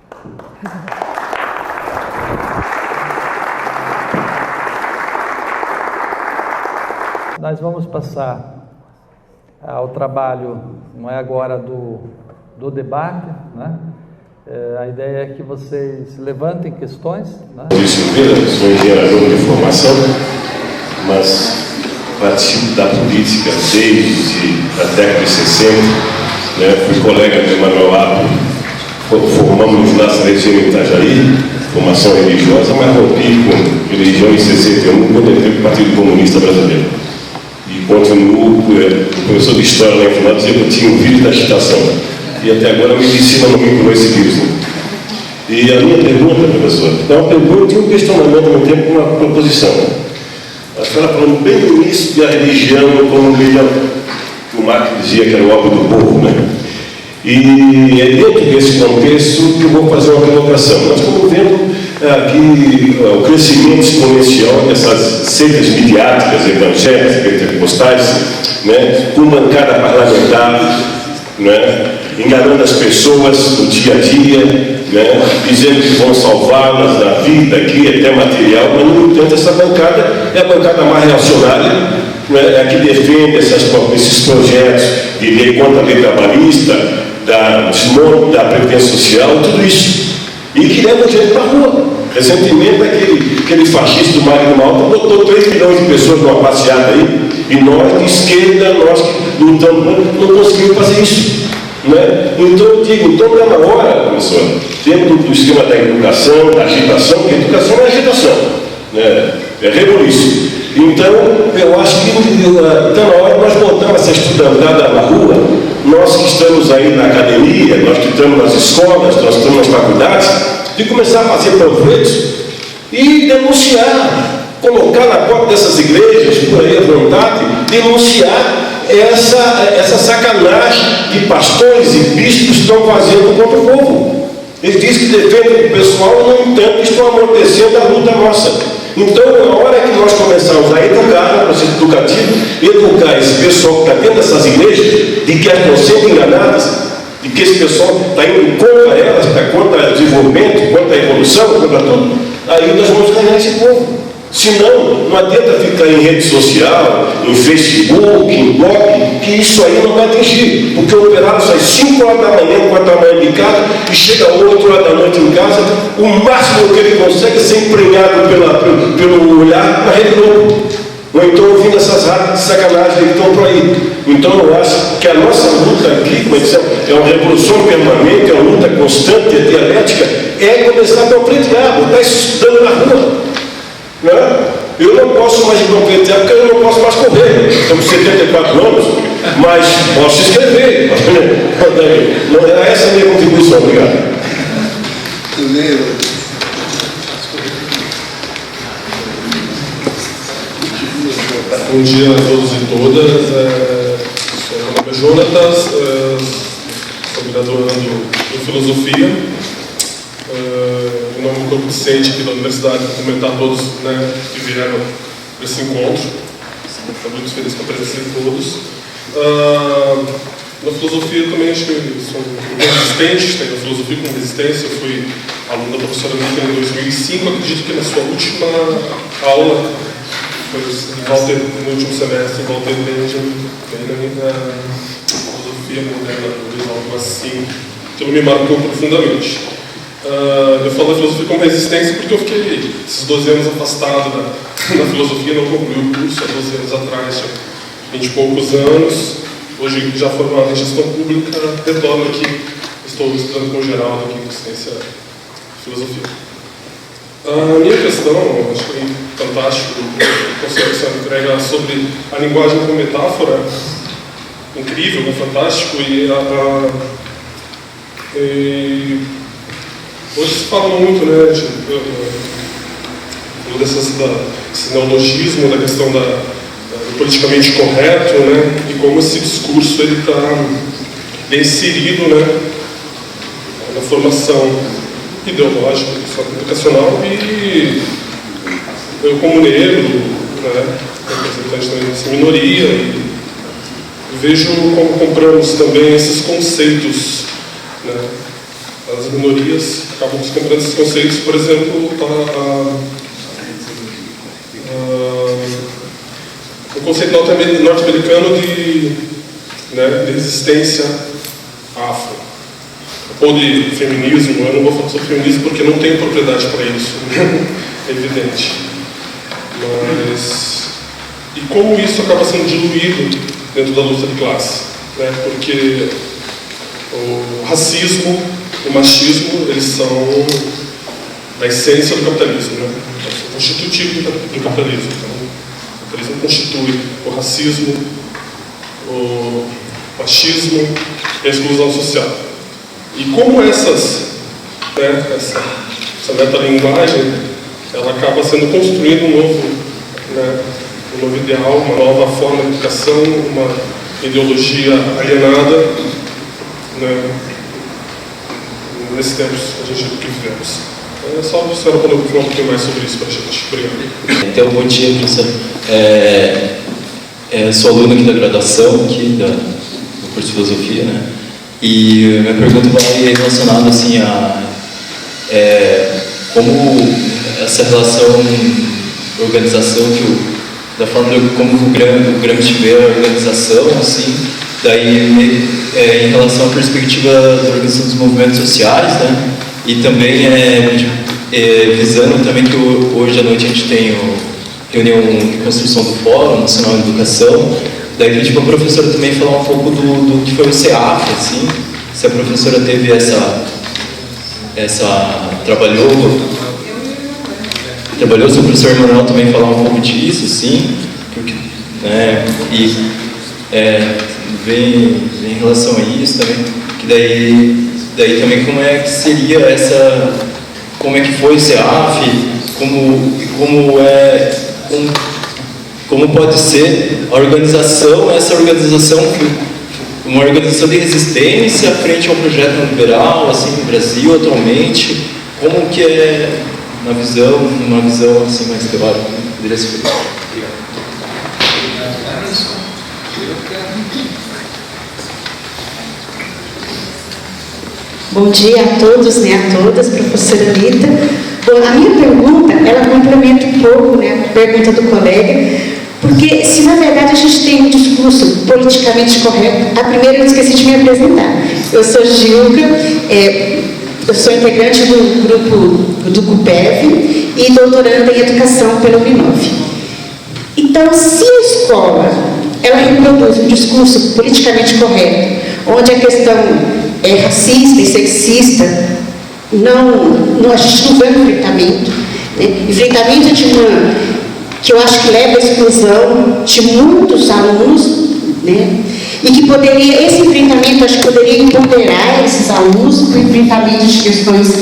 Nós vamos passar ao trabalho, não é agora do debate, né? A ideia é que vocês levantem questões, né? Eu sou engenheiro de formação, mas participo da política desde a década de 60, né? Fui colega do Emanuel Apio, formamos na Salesiana em Itajaí, formação religiosa, mas rompi com religião em 61, quando entrei para o Partido Comunista Brasileiro. E continuo, o professor de História lá em final dizia que eu tinha um vírus da agitação. E até agora a medicina não me curou esse vírus. Né? E a minha pergunta, professor, é uma pergunta e um questionamento ao mesmo tempo com uma proposição. A senhora falando bem no início da religião como meio que o Marx dizia que era o óbvio do povo, né? E é dentro desse contexto que eu vou fazer uma colocação. Nós estamos vendo aqui o crescimento exponencial dessas seitas midiáticas evangélicas, pentecostais, né, com bancada parlamentar, né, enganando as pessoas no dia a dia, né, dizendo que vão salvá-las da vida aqui, até material, mas, no entanto, essa bancada é a bancada mais reacionária, né, é a que defende esses projetos de lei contra a lei trabalhista, da desmonte da previdência social, tudo isso. E que leva gente para a rua. Recentemente, aquele fascista do Magno Malta botou 3 milhões de pessoas numa passeada aí, e nós de esquerda, nós que lutamos, não conseguimos fazer isso. Né? Então eu digo, então é na hora, professor, dentro do esquema da educação, da agitação, porque a educação é agitação, né? É rebuliço. Então, eu acho que está na hora de nós voltarmos essa estudantada na rua, nós que estamos aí na academia, nós que estamos nas escolas, nós que estamos nas faculdades, de começar a fazer panfletos e denunciar, colocar na porta dessas igrejas, por aí à vontade, denunciar essa sacanagem que pastores e bispos estão fazendo contra o povo. Eles dizem que defendem o pessoal, no entanto, estão amortecendo a luta nossa. Então, na hora que nós começamos a educar, no processo educativo, educar esse pessoal que está dentro dessas igrejas, de que elas estão sendo enganadas, de que esse pessoal está indo contra elas, contra o desenvolvimento, contra a evolução, contra tudo, aí nós vamos ganhar esse povo. Senão, não adianta ficar em rede social, em Facebook, em blog, que isso aí não vai atingir. Porque o operário sai 5 horas da manhã, 4 da manhã de casa e chega 8 horas da noite em casa. O máximo que ele consegue é ser emprenhado pelo olhar na Rede Globo. Ou então ouvindo essas rádios de sacanagem que estão por aí. Então eu acho que a nossa luta aqui, é uma revolução permanente, é uma luta constante, é dialética, é começar a panfletear, botar isso estudando na rua. Né? Eu não posso mais panfletear porque eu não posso mais correr. Estou com 74 anos, mas posso escrever. Não era essa a minha contribuição. Obrigado. Bom dia a todos e todas. Sou meu nome é Jonatas, sou graduando em Filosofia. Em nome do corpo docente aqui da Universidade, para cumprimentar todos, né, que vieram para esse encontro. Estou muito feliz com a presença de todos. Na filosofia também acho que sou resistente, tenho filosofia com resistência. Eu fui aluno da professora Anitta em 2005, acredito que na sua última aula, Walter, no último semestre, Walter Benjamin, na filosofia moderna, algo assim, que me marcou profundamente. Eu falo da filosofia como resistência porque eu fiquei esses 12 anos afastado da filosofia, não concluí o curso há 12 anos atrás, tinha 20 e poucos anos. Hoje, já formado em gestão pública, retorno aqui, estou estudando com o Geraldo aqui em ciência e filosofia. A minha questão, acho que é fantástico, o conceito que você entrega sobre a linguagem como metáfora, incrível, fantástico, hoje se fala muito, né, desse neologismo, da questão do politicamente correto, né, e como esse discurso ele está inserido, né, na formação ideológica, educacional, e eu como negro, né, representante também dessa minoria, e vejo como compramos também esses conceitos, né, as minorias acabam comprando esses conceitos, por exemplo, o conceito norte-americano de resistência afro, ou de feminismo. Eu não vou falar sobre feminismo porque não tenho propriedade para isso, é evidente. Mas, e como isso acaba sendo diluído dentro da luta de classe, né? Porque o racismo, o machismo, eles são da essência do capitalismo, né? São constitutivos do capitalismo. Então, o capitalismo constitui o racismo, o machismo e a exclusão social. E como essa metalinguagem, ela acaba sendo construindo um novo ideal, uma nova forma de educação, uma ideologia alienada, né, nesses tempos que vivemos. É só a senhora poder falar um pouquinho mais sobre isso para a gente. Obrigado. Então, bom dia, professor. Sou aluno aqui da graduação, do curso de filosofia, né? E minha pergunta vai relacionada assim a como essa relação organização da forma como o Gramsci vê a organização, assim, daí em relação à perspectiva da organização dos movimentos sociais, né? E também visando também que hoje à noite a gente tem a reunião de construção do Fórum Nacional de Educação. Daí pedi para a professora também falar um pouco do que foi o CEAF, assim, se a professora teve trabalhou, se o professor Emanuel também falar um pouco disso, assim, porque, né, e vem em relação a isso também, que daí também como é que seria como é que foi o CEAF, como pode ser a organização, uma organização de resistência frente ao projeto liberal, assim, no Brasil atualmente, como que é uma visão assim mais teórica, poderia ser feito. Obrigado. Bom dia a todos, né, a todas, professora Anitta. Bom, a minha pergunta, ela complementa um pouco, né, a pergunta do colega, porque se na verdade a gente tem um discurso politicamente correto, a primeira eu esqueci de me apresentar. Eu sou Gilca, eu sou integrante do grupo do CUPEV e doutoranda em educação pela Uninove. Então, se a escola ela reproduz um discurso politicamente correto, onde a questão é racista e sexista, a gente não vê um enfrentamento, né? Enfrentamento de que eu acho que leva à exclusão de muitos alunos, né? E que poderia, esse enfrentamento, acho que poderia empoderar esses alunos para o enfrentamento de questões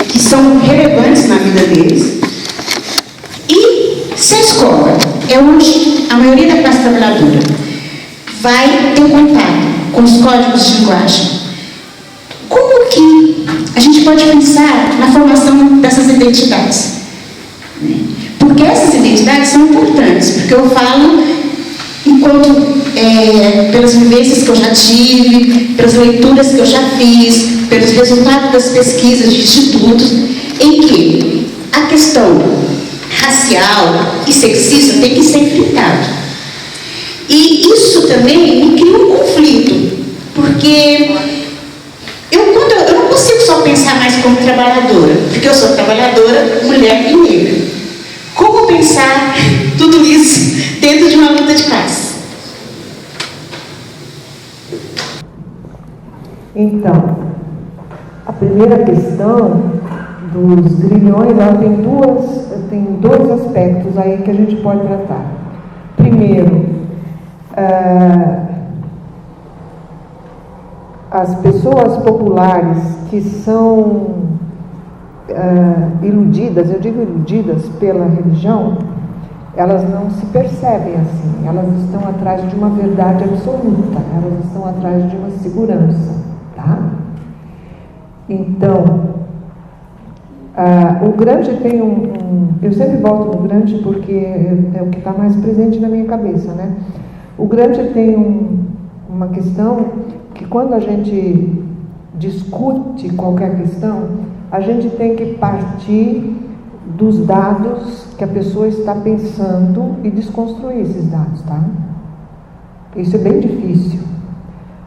que são relevantes na vida deles. E se a escola é onde a maioria da classe trabalhadora vai ter contato com os códigos de linguagem, como que a gente pode pensar na formação dessas identidades? Porque essas identidades são importantes, porque eu falo enquanto pelas vivências que eu já tive, pelas leituras que eu já fiz, pelos resultados das pesquisas de institutos, em que a questão racial e sexista tem que ser enfrentada. E isso também me cria um conflito, porque eu não consigo só pensar mais como trabalhadora, porque eu sou trabalhadora, mulher e negra. Como pensar tudo isso dentro de uma luta de classe? Então, a primeira questão dos grilhões, ela tem dois aspectos aí que a gente pode tratar. Primeiro, as pessoas populares que são iludidas, eu digo iludidas pela religião, elas não se percebem assim, elas estão atrás de uma verdade absoluta, elas estão atrás de uma segurança, tá? Então, o Gramsci tem eu sempre volto no Gramsci porque é o que está mais presente na minha cabeça, né? O Gramsci tem uma questão que quando a gente discute qualquer questão, a gente tem que partir dos dados que a pessoa está pensando e desconstruir esses dados, tá? Isso é bem difícil.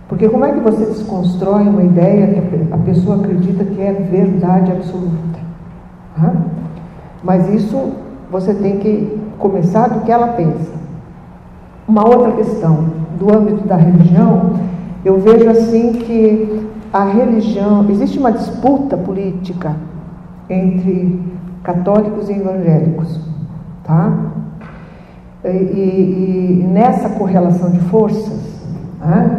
Porque como é que você desconstrói uma ideia que a pessoa acredita que é verdade absoluta? Tá? Mas isso você tem que começar do que ela pensa. Uma outra questão, do âmbito da religião, eu vejo assim que a religião, existe uma disputa política entre católicos e evangélicos, tá? E nessa correlação de forças, né,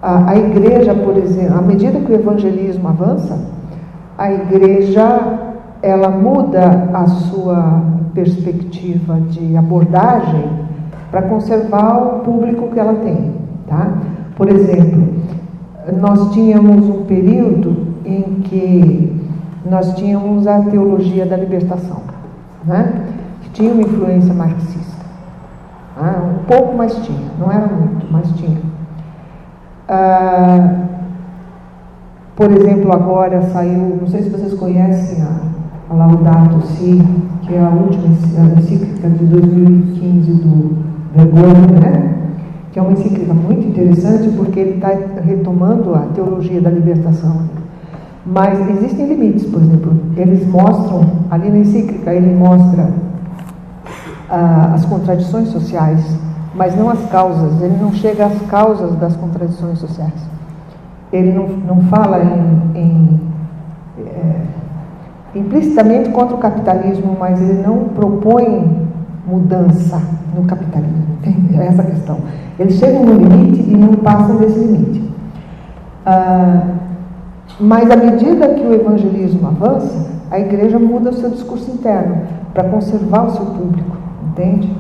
a igreja, por exemplo, à medida que o evangelismo avança, a igreja, ela muda a sua perspectiva de abordagem para conservar o público que ela tem, tá? Por exemplo, nós tínhamos um período em que nós tínhamos a teologia da libertação, né? Que tinha uma influência marxista, né? Um pouco, mas tinha, não era muito, mas tinha. Por exemplo, agora saiu, não sei se vocês conhecem a Laudato Si, que é a última encíclica de 2015 do Bergoglio, né? Que é uma encíclica muito interessante porque ele está retomando a teologia da libertação. Mas existem limites, por exemplo, eles mostram, ali na encíclica, ele mostra as contradições sociais, mas não as causas, ele não chega às causas das contradições sociais. Ele não fala implicitamente contra o capitalismo, mas ele não propõe mudança no capitalismo. É essa a questão. Eles chegam no limite e não passam desse limite. Mas à medida que o evangelismo avança, a igreja muda o seu discurso interno para conservar o seu público, entende?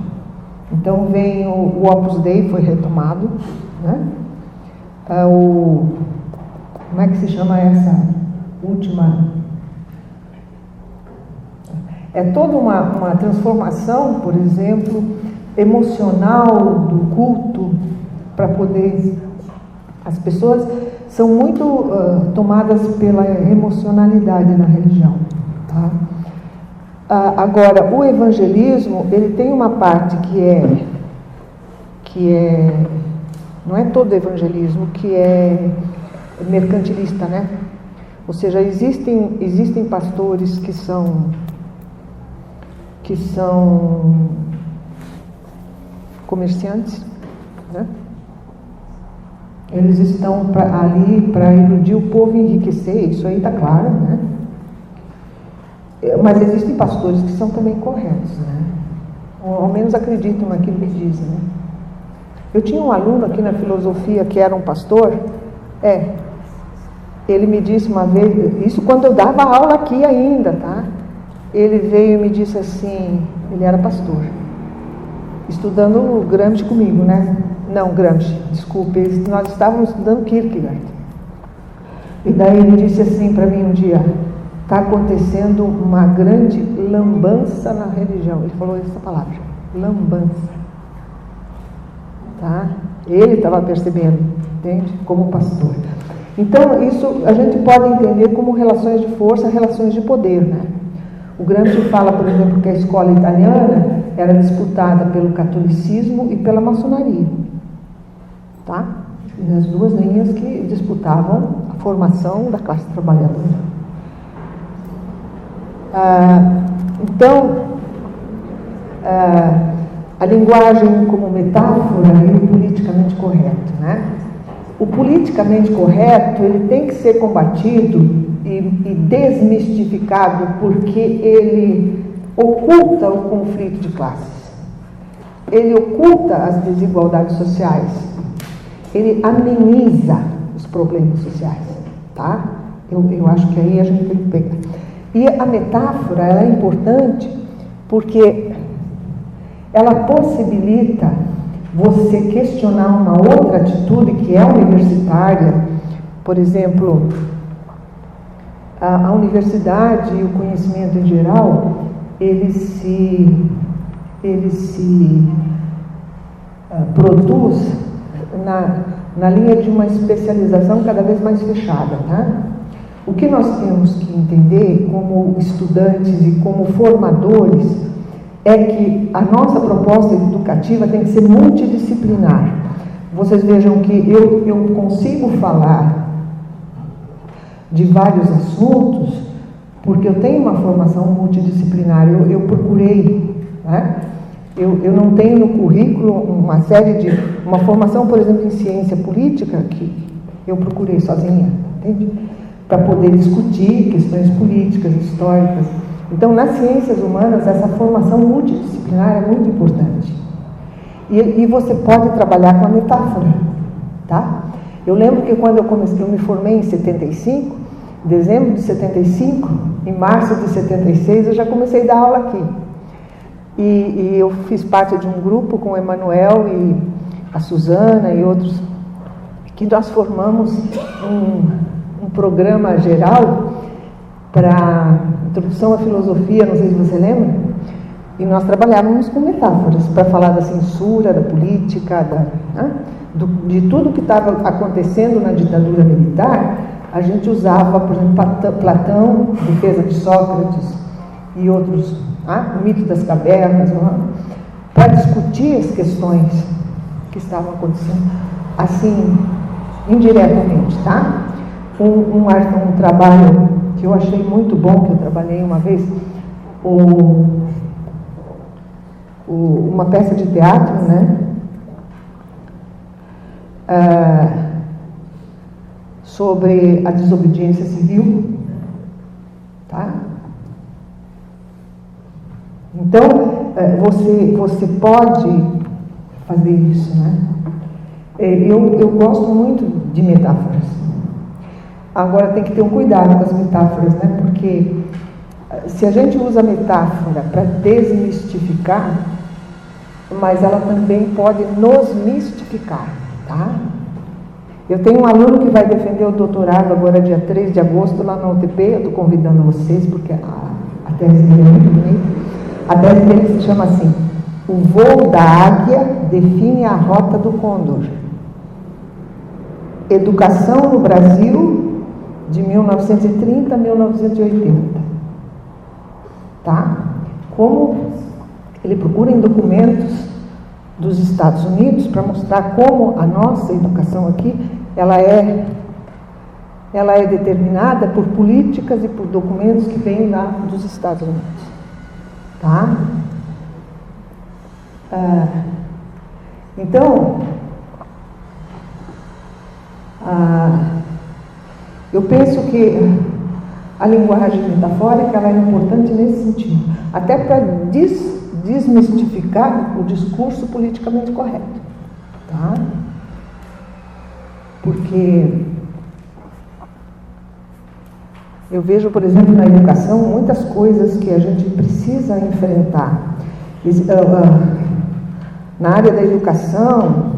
Então vem o Opus Dei, foi retomado, né? Como é que se chama essa última? É toda uma transformação, por exemplo, emocional do culto, para poder... As pessoas são muito tomadas pela emocionalidade na religião, tá? Agora, o evangelismo, ele tem uma parte que é, não é todo evangelismo, que é mercantilista, né? Ou seja, existem pastores que são comerciantes, né? Eles estão ali para iludir o povo e enriquecer, isso aí está claro, né? Mas existem pastores que são também corretos, né? Ou ao menos acreditam naquilo que dizem, né? Eu tinha um aluno aqui na filosofia que era um pastor, ele me disse uma vez, isso quando eu dava aula aqui ainda, tá? Ele veio e me disse assim, ele era pastor, estudando Gramsci comigo, né? Não, Gramsci, desculpe, nós estávamos estudando Kierkegaard. E daí ele disse assim para mim um dia, está acontecendo uma grande lambança na religião. Ele falou essa palavra, lambança. Tá? Ele estava percebendo, entende? Como pastor. Então, isso a gente pode entender como relações de força, relações de poder, né? O Gramsci fala, por exemplo, que a escola italiana era disputada pelo catolicismo e pela maçonaria. Tá? As duas linhas que disputavam a formação da classe trabalhadora. Então, a linguagem como metáfora e o politicamente correto, né? O politicamente correto, ele tem que ser combatido e desmistificado porque ele oculta o conflito de classes, ele oculta as desigualdades sociais, ele ameniza os problemas sociais, tá? Eu acho que aí a gente tem que pegar. E a metáfora, ela é importante porque ela possibilita você questionar uma outra atitude que é universitária. Por exemplo, a universidade e o conhecimento em geral, ele se produz na linha de uma especialização cada vez mais fechada, tá? O que nós temos que entender como estudantes e como formadores é que a nossa proposta educativa tem que ser multidisciplinar. Vocês vejam que eu consigo falar de vários assuntos porque eu tenho uma formação multidisciplinar, eu procurei, né? Eu não tenho no currículo uma formação, por exemplo, em ciência política, que eu procurei sozinha, entende? Para poder discutir questões políticas, históricas. Então, nas ciências humanas, essa formação multidisciplinar é muito importante. E você pode trabalhar com a metáfora, tá? Eu lembro que quando eu me formei em 75, em dezembro de 75, em março de 76, eu já comecei a dar aula aqui. E eu fiz parte de um grupo com o Emanuel e a Suzana e outros, que nós formamos um programa geral para introdução à filosofia, não sei se você lembra, e nós trabalhávamos com metáforas para falar da censura, da política, de tudo que estava acontecendo na ditadura militar. A gente usava, por exemplo, Platão, Defesa de Sócrates e outros, o mito das cavernas, para discutir as questões que estavam acontecendo, assim, indiretamente, tá? Um trabalho que eu achei muito bom, que eu trabalhei uma vez, uma peça de teatro, né? Sobre a desobediência civil, tá? Então, você pode fazer isso, né? Eu gosto muito de metáforas. Agora tem que ter um cuidado com as metáforas, né? Porque se a gente usa a metáfora para desmistificar, mas ela também pode nos mistificar, tá? Eu tenho um aluno que vai defender o doutorado agora dia 3 de agosto lá na UTP, eu estou convidando vocês porque a tese dele é muito bonita. A tese dele se chama assim: o voo da águia define a rota do condor. Educação no Brasil de 1930 a 1980. Tá? como ele procura em documentos dos Estados Unidos para mostrar como a nossa educação aqui ela é determinada por políticas e por documentos que vêm lá dos Estados Unidos, tá? Então, eu penso que a linguagem metafórica ela é importante nesse sentido, até para desmistificar o discurso politicamente correto, tá? Porque eu vejo, por exemplo, na educação, muitas coisas que a gente precisa enfrentar. Na área da educação,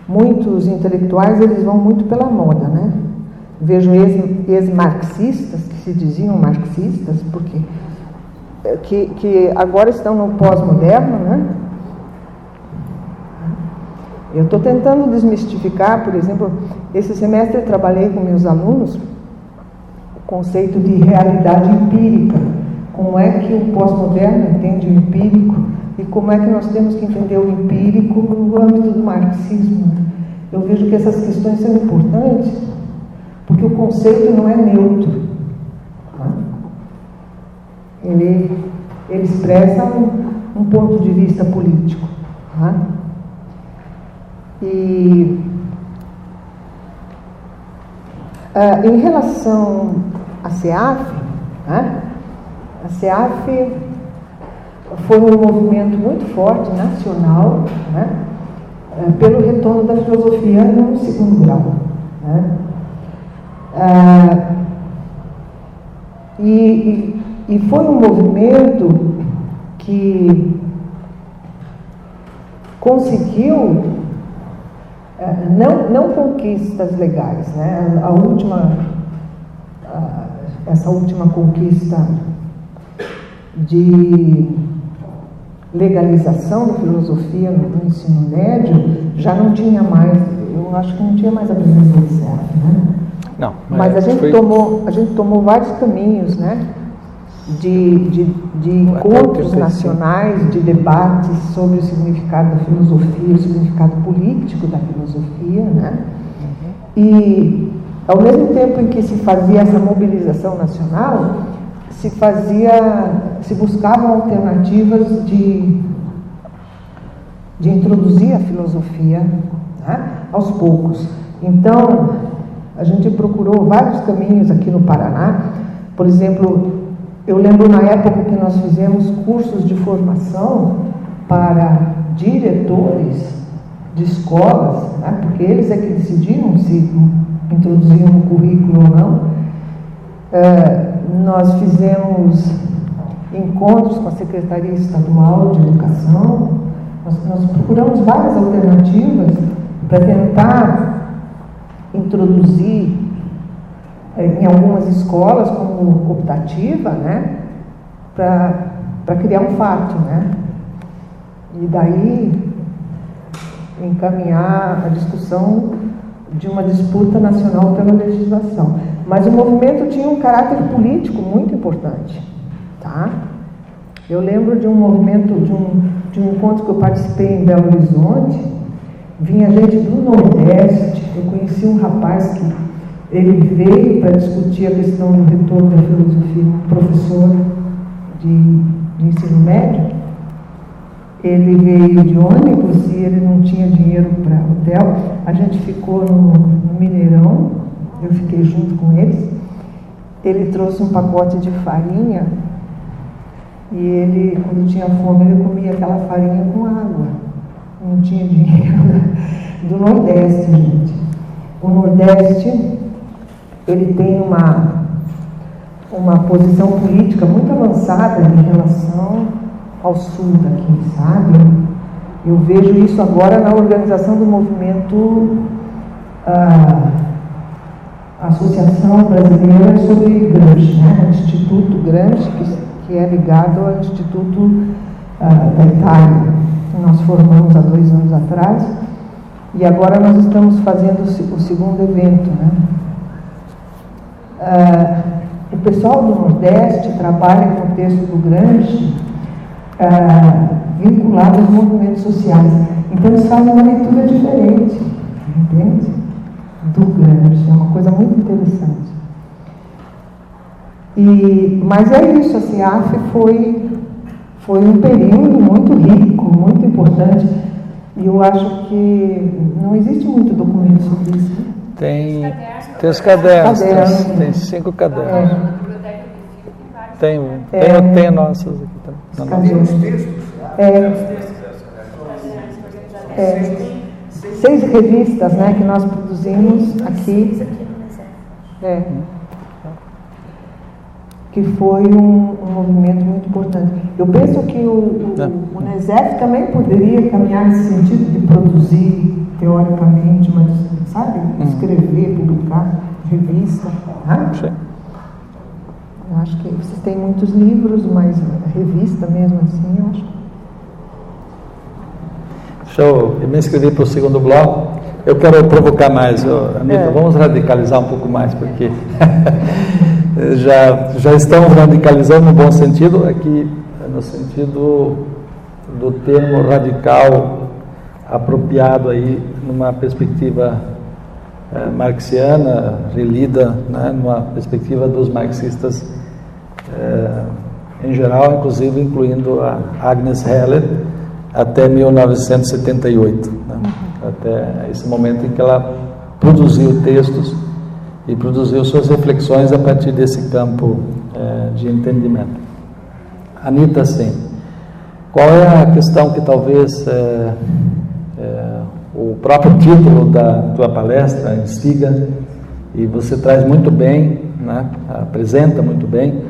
muitos intelectuais eles vão muito pela moda, né? Vejo ex-marxistas, que se diziam marxistas, porque que agora estão no pós-moderno, né? Eu estou tentando desmistificar, por exemplo, esse semestre eu trabalhei com meus alunos o conceito de realidade empírica, como é que o pós-moderno entende o empírico e como é que nós temos que entender o empírico no âmbito do marxismo. Eu vejo que essas questões são importantes porque o conceito não é neutro. Ele expressa um ponto de vista político. E em relação à CEAF, a CEAF foi um movimento muito forte, nacional, pelo retorno da filosofia no segundo grau. E foi um movimento que conseguiu não conquistas legais, né? Essa última conquista de legalização da filosofia no ensino médio já não tinha mais, eu acho que não tinha mais a presença do CEAF, né? Não, mas a gente tomou vários caminhos, né? De encontros nacionais, de debates sobre o significado da filosofia, o significado político da filosofia, né? E ao mesmo tempo em que se fazia essa mobilização nacional, se buscavam alternativas de introduzir a filosofia, né, aos poucos. Então, a gente procurou vários caminhos aqui no Paraná. Por exemplo, eu lembro na época que nós fizemos cursos de formação para diretores de escolas, né, porque eles é que decidiam se introduziam no currículo ou não. Nós fizemos encontros com a Secretaria Estadual de Educação, nós procuramos várias alternativas para tentar introduzir em algumas escolas como optativa, né, para criar um fato, né, e daí encaminhar a discussão de uma disputa nacional pela legislação. Mas o movimento tinha um caráter político muito importante, tá? Eu lembro de um movimento, de um encontro que eu participei em Belo Horizonte, vinha gente do Nordeste, eu conheci um rapaz que ele veio para discutir a questão do retorno da filosofia, um professor de ensino médio. Ele veio de ônibus e ele não tinha dinheiro para hotel. A gente ficou no Mineirão, eu fiquei junto com eles. Ele trouxe um pacote de farinha e ele, quando tinha fome, ele comia aquela farinha com água. Não tinha dinheiro. Do Nordeste, gente. O Nordeste, ele tem uma posição política muito avançada em relação ao sul daqui, sabe? Eu vejo isso agora na organização do movimento Associação Brasileira sobre Gramsci, né? O Instituto Gramsci, que é ligado ao Instituto da Itália, que nós formamos há 2 anos atrás, e agora nós estamos fazendo o segundo evento, né? O pessoal do Nordeste trabalha com o texto do Gramsci vinculado aos movimentos sociais. Então eles fazem uma leitura diferente, entende? Do Gramsci, é uma coisa muito interessante. Mas é isso, a CIAF foi um período muito rico, muito importante, e eu acho que não existe muito documento sobre isso. Tem os cadernos, tem 5 cadernos. Tem nossos aqui também. 6 revistas, né, que nós produzimos aqui. Que foi um movimento muito importante. Eu penso que o NESEF também poderia caminhar nesse sentido de produzir, teoricamente, mas, sabe, escrever, publicar, revista. Sim. Eu acho que vocês têm muitos livros, mas revista mesmo assim, eu acho. Deixa eu me inscrever para o segundo bloco. Eu quero provocar mais, Anitta, vamos radicalizar um pouco mais, porque já estamos radicalizando no bom sentido, aqui no sentido do termo radical apropriado aí numa perspectiva marxiana, relida, né, numa perspectiva dos marxistas em geral, inclusive incluindo a Agnes Heller, até 1978, né, até esse momento em que ela produziu textos e produziu suas reflexões a partir desse campo de entendimento. Anitta, sim. Qual é a questão que talvez o próprio título da tua palestra instiga, e você traz muito bem, né, apresenta muito bem,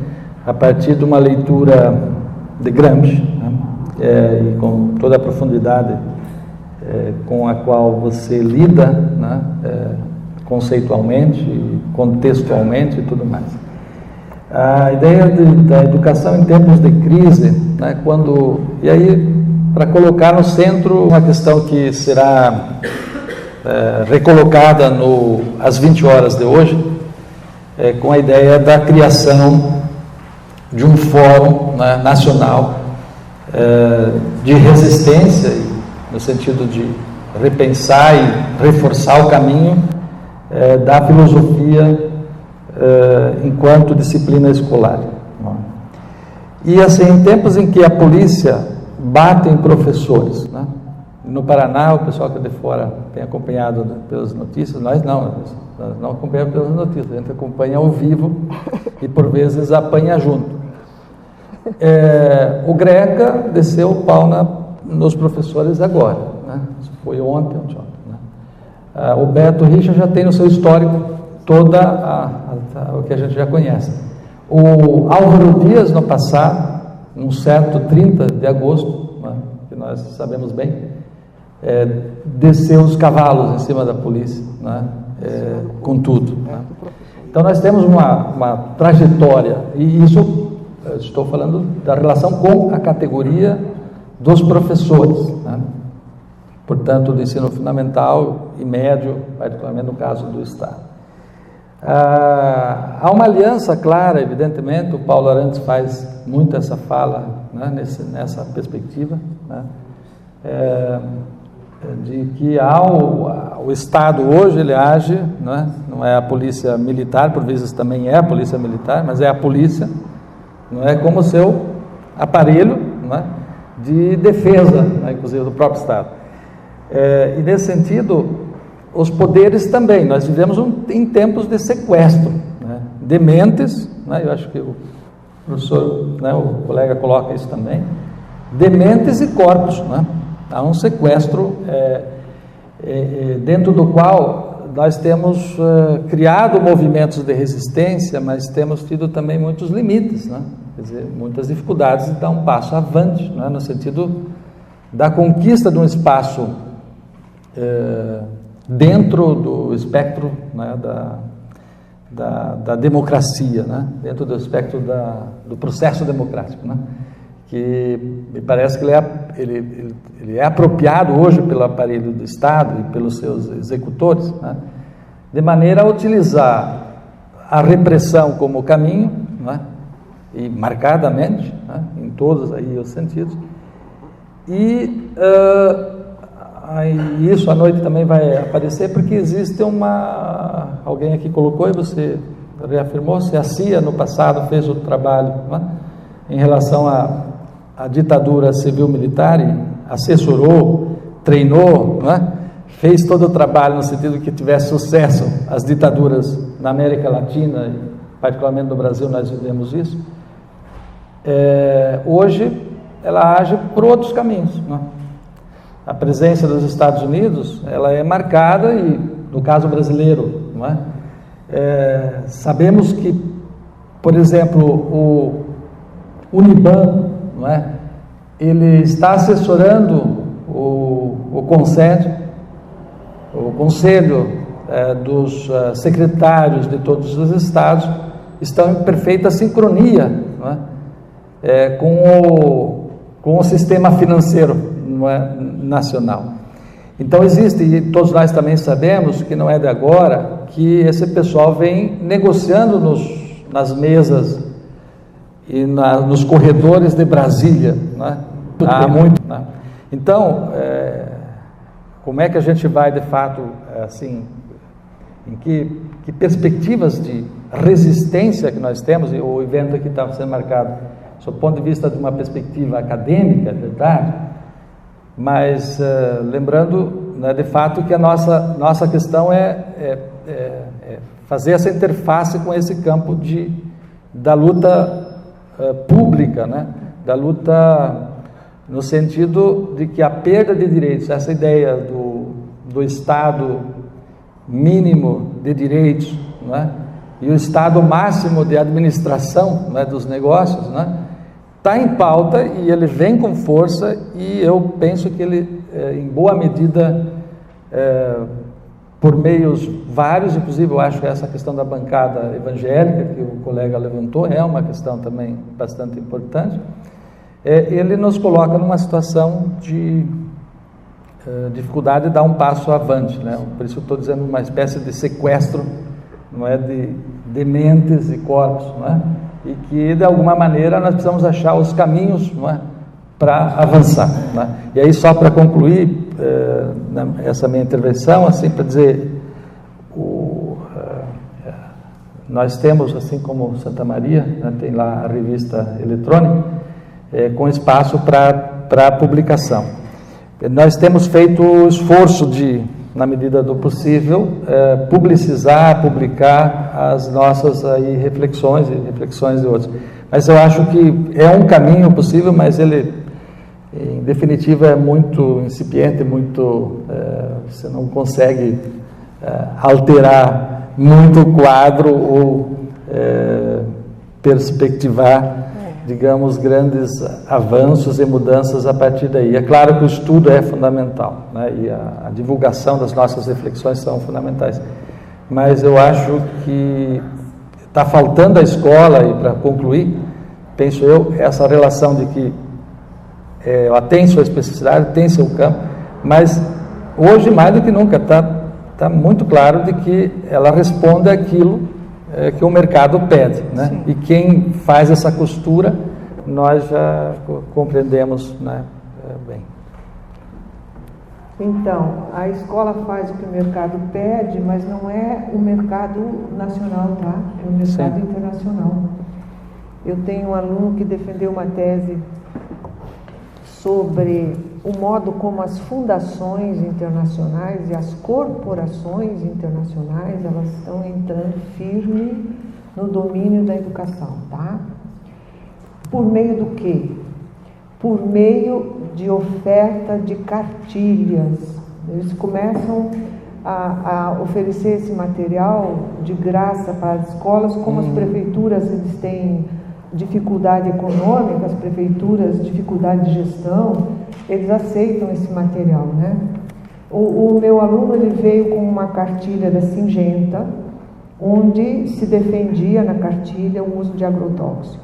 a partir de uma leitura de Gramsci, né, e com toda a profundidade com a qual você lida, né, conceitualmente, contextualmente e tudo mais. A ideia da educação em tempos de crise, né, e aí, para colocar no centro uma questão que será recolocada às 20 horas de hoje, com a ideia da criação de um fórum, né, nacional de resistência, no sentido de repensar e reforçar o caminho da filosofia enquanto disciplina escolar. E assim, em tempos em que a polícia bate em professores, né? No Paraná, o pessoal que é de fora tem acompanhado pelas notícias, nós não acompanhamos pelas notícias, a gente acompanha ao vivo e por vezes apanha junto. O Greca desceu o pau nos professores agora, né? Isso foi ontem. Né? O Beto Richa já tem no seu histórico o que a gente já conhece. O Álvaro Dias, no passado, num certo 30 de agosto, né, que nós sabemos bem, desceu os cavalos em cima da polícia, né, com tudo. Né? Então nós temos uma trajetória, e isso estou falando da relação com a categoria dos professores, né? Portanto, do ensino fundamental e médio, particularmente no caso do Estado. Há uma aliança clara, evidentemente, o Paulo Arantes faz muito essa fala, né, nessa perspectiva, né, de que o Estado hoje ele age, né, não é a polícia militar, por vezes também é a polícia militar, mas é a polícia, não é, como seu aparelho, né, de defesa, né, inclusive do próprio Estado. E nesse sentido, os poderes também, nós vivemos em tempos de sequestro, né, de mentes, né, eu acho que o professor, né, o colega coloca isso também, de mentes e corpos, né, há um sequestro dentro do qual nós temos criado movimentos de resistência, mas temos tido também muitos limites, né, quer dizer, muitas dificuldades de dar um passo avante, né, no sentido da conquista de um espaço dentro do espectro, né, da democracia, né, dentro do espectro do processo democrático, né, que me parece que ele é apropriado hoje pelo aparelho do Estado e pelos seus executores, né, de maneira a utilizar a repressão como caminho, né, e marcadamente, né, em todos aí os sentidos. E isso à noite também vai aparecer, porque existe alguém aqui colocou e você reafirmou, se a CIA no passado fez o trabalho, né, em relação à ditadura civil-militar, e assessorou, treinou, né, fez todo o trabalho no sentido que tivesse sucesso as ditaduras na América Latina, e particularmente no Brasil nós vivemos isso. Hoje ela age por outros caminhos, né? A presença dos Estados Unidos, ela é marcada, e no caso brasileiro, não é? Sabemos que, por exemplo, o Uniban, não é? Ele está assessorando o conselho dos secretários de todos os estados, estão em perfeita sincronia, não é? Com o sistema financeiro, não é, nacional. Então existe, e todos nós também sabemos que não é de agora, que esse pessoal vem negociando nas mesas e nos corredores de Brasília, né? Há muito, né? Então, como é que a gente vai de fato, assim, em que perspectivas de resistência que nós temos, e o evento aqui está sendo marcado sob o ponto de vista de uma perspectiva acadêmica, é verdade, mas lembrando, né, de fato, que a nossa questão é fazer essa interface com esse campo da luta pública, né, da luta no sentido de que a perda de direitos, essa ideia do Estado mínimo de direitos, né, e o Estado máximo de administração, né, dos negócios, né, está em pauta, e ele vem com força, e eu penso que ele, em boa medida, por meios vários, inclusive eu acho que essa questão da bancada evangélica que o colega levantou é uma questão também bastante importante, ele nos coloca numa situação de dificuldade de dar um passo avante, né? Por isso eu estou dizendo uma espécie de sequestro, não é, de mentes e corpos, não é? E que de alguma maneira nós precisamos achar os caminhos, não é, para avançar, não é? E aí, só para concluir essa minha intervenção, assim, para dizer, nós temos, assim como Santa Maria, né, tem lá a revista eletrônica, com espaço para publicação. Nós temos feito o esforço de, na medida do possível, publicar as nossas aí reflexões e reflexões de outros. Mas eu acho que é um caminho possível, mas ele, em definitiva, é muito incipiente, você não consegue alterar muito o quadro ou perspectivar, digamos, grandes avanços e mudanças a partir daí. É claro que o estudo é fundamental, né? E a divulgação das nossas reflexões são fundamentais, mas eu acho que está faltando à escola, e para concluir, penso eu, essa relação de que ela tem sua especificidade, tem seu campo, mas hoje mais do que nunca está muito claro de que ela responde àquilo que o mercado pede, né? Sim. E quem faz essa costura, nós já compreendemos, né, bem. Então, a escola faz o que o mercado pede, mas não é o mercado nacional, tá? É o mercado Sim. internacional. Eu tenho um aluno que defendeu uma tese sobre o modo como as fundações internacionais e as corporações internacionais, elas estão entrando firme no domínio da educação, tá? Por meio do quê? Por meio de oferta de cartilhas. Eles começam a oferecer esse material de graça para as escolas, como as prefeituras eles têm dificuldade econômica, as prefeituras dificuldade de gestão, eles aceitam esse material, né? O meu aluno, ele veio com uma cartilha da Singenta, onde se defendia na cartilha o uso de agrotóxico.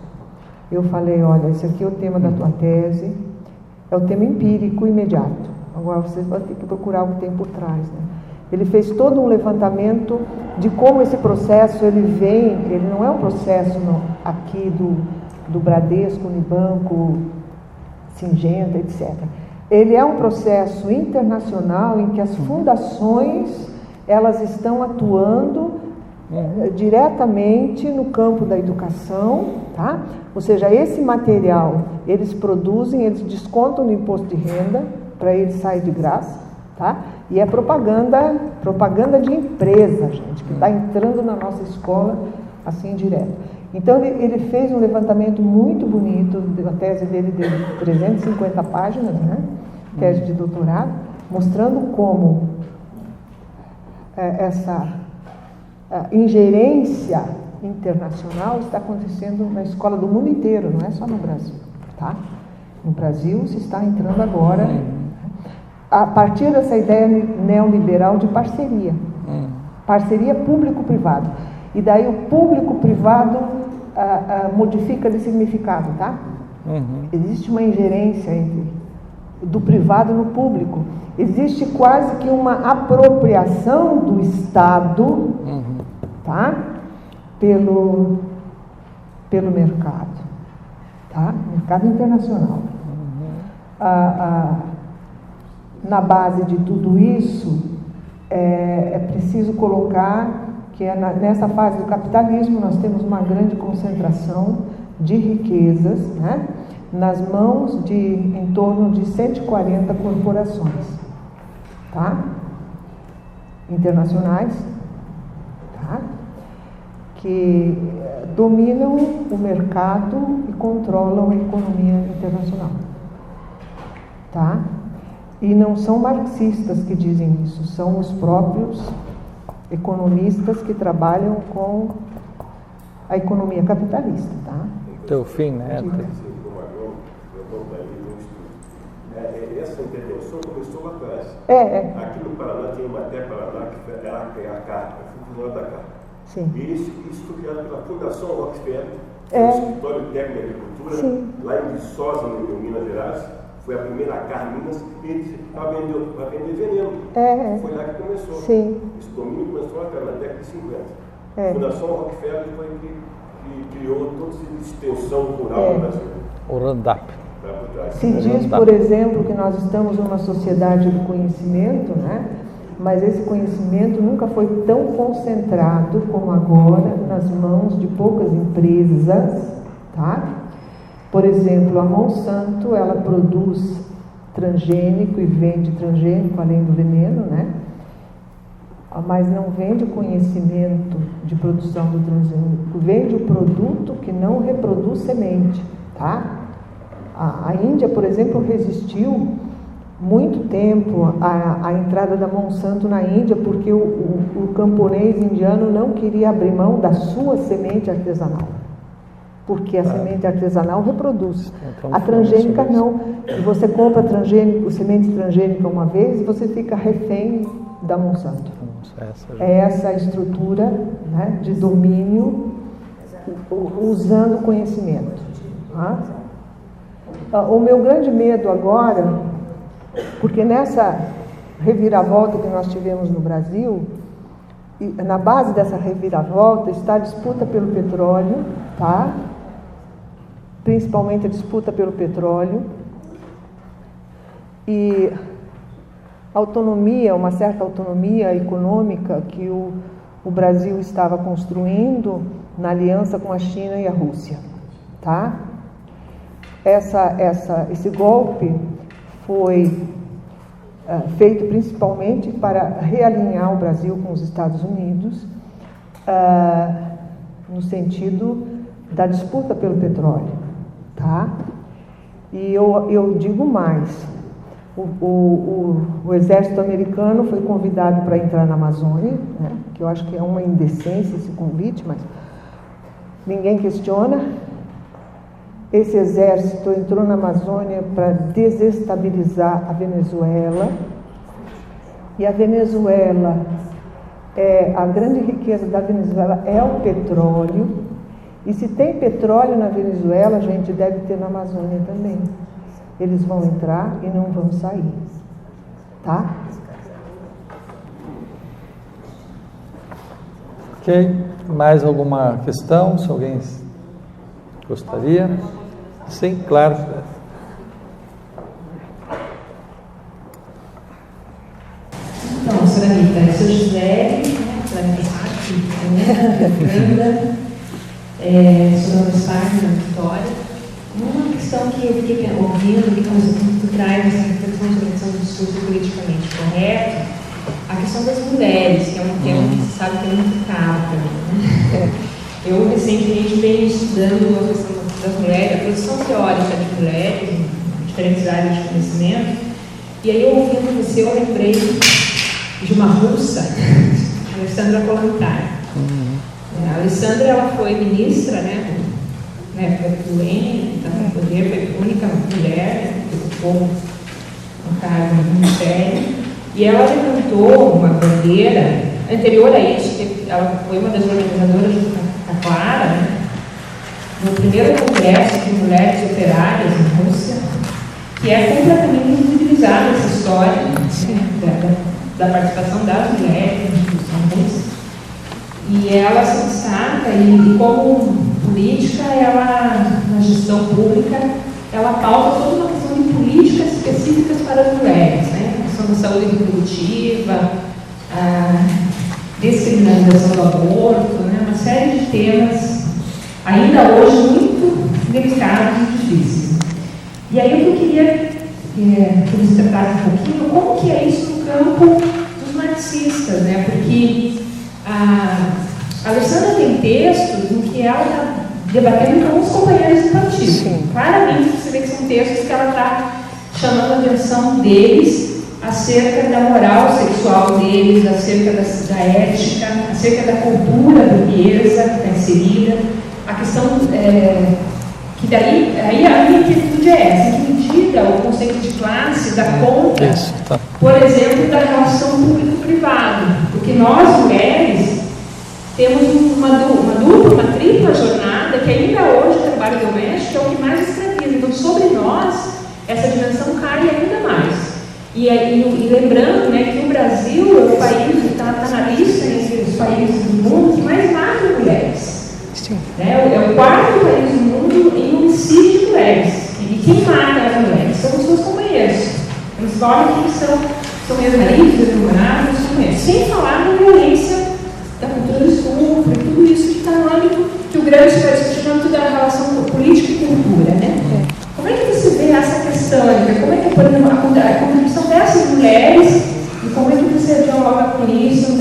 Eu falei, olha, esse aqui é o tema da tua tese, é o tema empírico imediato, agora você vai ter que procurar o que tem por trás, né? Ele fez todo um levantamento de como esse processo, ele não é um processo aqui do Bradesco, Unibanco, Singenta, etc. Ele é um processo internacional em que as fundações elas estão atuando diretamente no campo da educação, tá? Ou seja, esse material eles produzem, eles descontam no imposto de renda, para eles sair de graça, tá? E é propaganda de empresa, gente, que está entrando na nossa escola assim direto. Então ele fez um levantamento muito bonito, a tese dele de 350 páginas, né? Tese de doutorado, mostrando como essa ingerência internacional está acontecendo na escola do mundo inteiro, não é só no Brasil, tá? No Brasil se está entrando agora a partir dessa ideia neoliberal de parceria, parceria público-privado. E daí o público-privado modifica de significado, tá? Existe uma ingerência do privado no público. Existe quase que uma apropriação do Estado, tá? Pelo mercado, tá? Mercado internacional. Na base de tudo isso, é preciso colocar que nessa fase do capitalismo nós temos uma grande concentração de riquezas, né? Nas mãos de em torno de 140 corporações, tá? Internacionais, tá? Que dominam o mercado e controlam a economia internacional, tá? E não são marxistas que dizem isso, são os próprios economistas que trabalham com a economia capitalista, tá? Teu fim, né? Essa intervenção começou lá atrás. Aqui no Paraná tem uma até Paraná que era a CAR, a fundadora da CAR. Sim. E isso foi criado pela Fundação Rockefeller, o Escritório Técnico de Agricultura, lá em Viçosa, em Minas Gerais. Foi a primeira CAR Minas, e ele vai vender veneno. Foi lá que começou. Sim. Esse domínio começou na década de 50. A Fundação Rockefeller foi que criou toda essa extensão rural no Brasil. O Roundup. Se diz, por exemplo, que nós estamos numa sociedade do conhecimento, né? Mas esse conhecimento nunca foi tão concentrado como agora nas mãos de poucas empresas, tá? Por exemplo, a Monsanto, ela produz transgênico e vende transgênico além do veneno, né? Mas não vende o conhecimento de produção do transgênico, vende o produto que não reproduz semente, tá? A Índia, por exemplo, resistiu muito tempo à entrada da Monsanto na Índia, porque o camponês indiano não queria abrir mão da sua semente artesanal, porque a semente artesanal reproduz. Então, a transgênica não. E você compra semente transgênica uma vez e você fica refém da Monsanto. É essa a estrutura, né, de domínio usando conhecimento. Tá? O meu grande medo agora, porque nessa reviravolta que nós tivemos no Brasil, na base dessa reviravolta está a disputa pelo petróleo, tá? Principalmente a disputa pelo petróleo e autonomia, uma certa autonomia econômica que o Brasil estava construindo na aliança com a China e a Rússia, tá? Esse golpe foi feito principalmente para realinhar o Brasil com os Estados Unidos, no sentido da disputa pelo petróleo, tá? E eu digo mais, o exército americano foi convidado para entrar na Amazônia, né? Que eu acho que é uma indecência esse convite, mas ninguém questiona. Esse exército entrou na Amazônia para desestabilizar a Venezuela, e a Venezuela, a grande riqueza da Venezuela é o petróleo, e se tem petróleo na Venezuela, a gente deve ter na Amazônia também. Eles vão entrar e não vão sair, tá? Ok, mais alguma questão? Se alguém Gostaria? Sim, claro. Então, senhora Anitta, eu sou Gisele, Fernanda, sou da Unespar, na Vitória. Uma questão que eu fiquei ouvindo, que tu traz essa reflexão sobre a questão do discurso politicamente correto, a questão das mulheres, que é um tema que se sabe que é muito caro para mim. Né? Eu recentemente venho estudando a questão das mulheres, a produção teórica de mulheres, em diferentes áreas de conhecimento, e aí eu ouvindo você, eu lembrei de uma russa, Alexandra Kollontai. A Alexandra, ela foi ministra, né, na época do Lenin, estava no poder, foi a única mulher que ocupou um cargo no ministério, e ela levantou uma bandeira anterior a isso, que ela foi uma das organizadoras da Clara, né, no primeiro congresso de mulheres operárias na Rússia, que é completamente invisibilizada essa história, né, da participação das mulheres na Revolução Russa. E ela se destaca, e como política, ela, na gestão pública, ela pauta toda uma questão de políticas específicas para as mulheres, né? A questão da saúde reprodutiva, a descriminalização do aborto, né? Uma série de temas, ainda hoje, muito delicados e difíceis. E aí eu queria que você tratasse um pouquinho como que é isso no campo dos marxistas, né? Porque a Alexandra tem textos em que ela está debatendo com os companheiros do partido. Sim. Claramente você vê que são textos que ela está chamando a atenção deles acerca da moral sexual deles, acerca da ética, acerca da cultura burguesa que está inserida, a questão que daí aí a minha inquietude é essa, em que medida o conceito de classe dá conta, por exemplo, da relação público-privado, porque nós, mulheres, temos uma tripla jornada que ainda hoje o trabalho doméstico é o que mais escraviza. Então, sobre nós, essa dimensão cai ainda mais. E lembrando, né, que o Brasil é o país que está na lista entre os países do mundo que mais mata mulheres. Né? É o quarto país do mundo em homicídio de mulheres. E quem mata as mulheres são os seus companheiros. Eles falam que são meus maridos, meus namorados, são companheiros. Sem falar na violência da cultura do estupro, e tudo isso que está no âmbito que o grande está discutindo da relação política e cultura, né? Como é que você vê essa questão? Como é que, por exemplo, a contribuição dessas mulheres e como é que você dialoga com isso?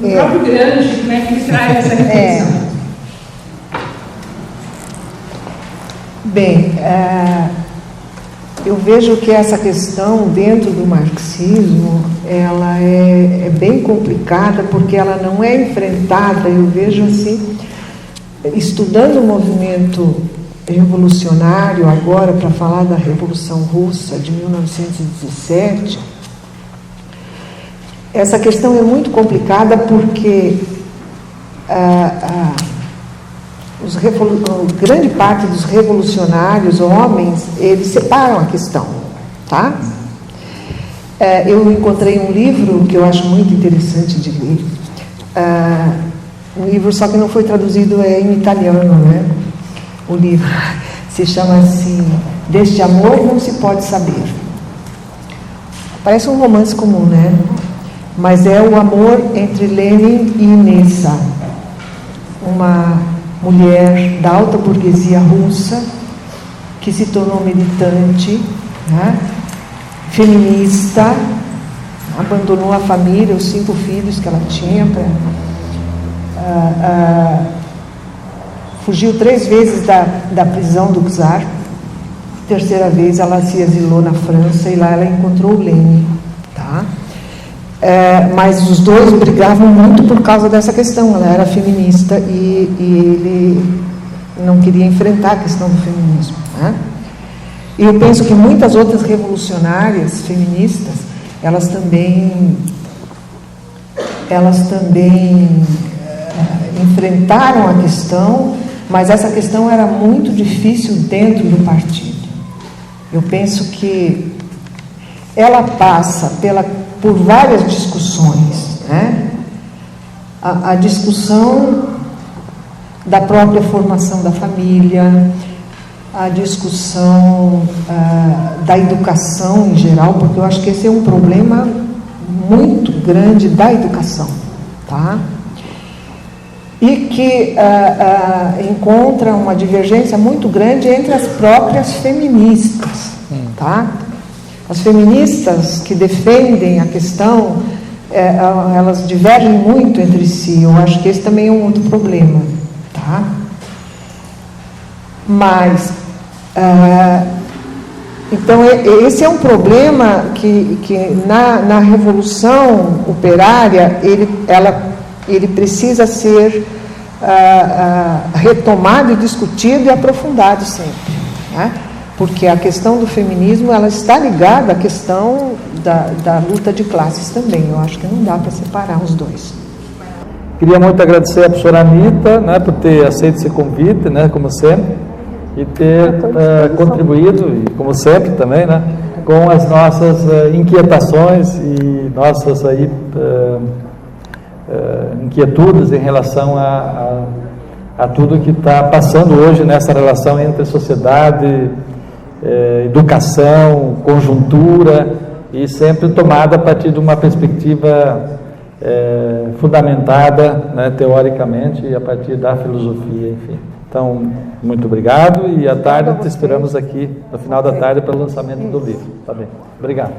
O próprio Gramsci, como é que ele traz essa reflexão? Bem, eu vejo que essa questão dentro do marxismo, ela é bem complicada porque ela não é enfrentada, eu vejo assim, estudando o movimento revolucionário agora, para falar da Revolução Russa de 1917, essa questão é muito complicada porque grande parte dos revolucionários, homens, eles separam a questão, tá? Eu encontrei um livro que eu acho muito interessante de ler, um livro só que não foi traduzido em italiano, né? O livro se chama assim, Deste Amor Não Se Pode Saber. Parece um romance comum, né? Mas é o amor entre Lenin e Inessa, uma mulher da alta burguesia russa que se tornou militante, né? Feminista, abandonou a família, os 5 filhos que ela tinha, fugiu 3 vezes da prisão do czar. Terceira vez ela se exilou na França e lá ela encontrou o Lenin, tá? Mas os dois brigavam muito por causa dessa questão. Ela era feminista e ele não queria enfrentar a questão do feminismo, né? E eu penso que muitas outras revolucionárias feministas, elas também enfrentaram a questão, mas essa questão era muito difícil dentro do partido. Eu penso que ela passa por várias discussões, né? A discussão da própria formação da família, a discussão da educação em geral, porque eu acho que esse é um problema muito grande da educação, tá? E que encontra uma divergência muito grande entre as próprias feministas, tá? As feministas que defendem a questão, elas divergem muito entre si. Eu acho que esse também é um outro problema, tá? Mas, então, esse é um problema que na Revolução Operária, ele precisa ser retomado e discutido e aprofundado sempre, né? Porque a questão do feminismo, ela está ligada à questão da luta de classes também. Eu acho que não dá para separar os dois. Queria muito agradecer à professora Anita, né, por ter aceito esse convite, né, como sempre, e ter contribuído, e como sempre também, né, com as nossas inquietações e nossas aí, inquietudes em relação a tudo que está passando hoje nessa relação entre sociedade, educação, conjuntura, e sempre tomada a partir de uma perspectiva fundamentada, né, teoricamente, e a partir da filosofia, enfim. Então, muito obrigado, e à tarde te esperamos aqui, no final da tarde, para o lançamento do livro. Tá bem? Obrigado.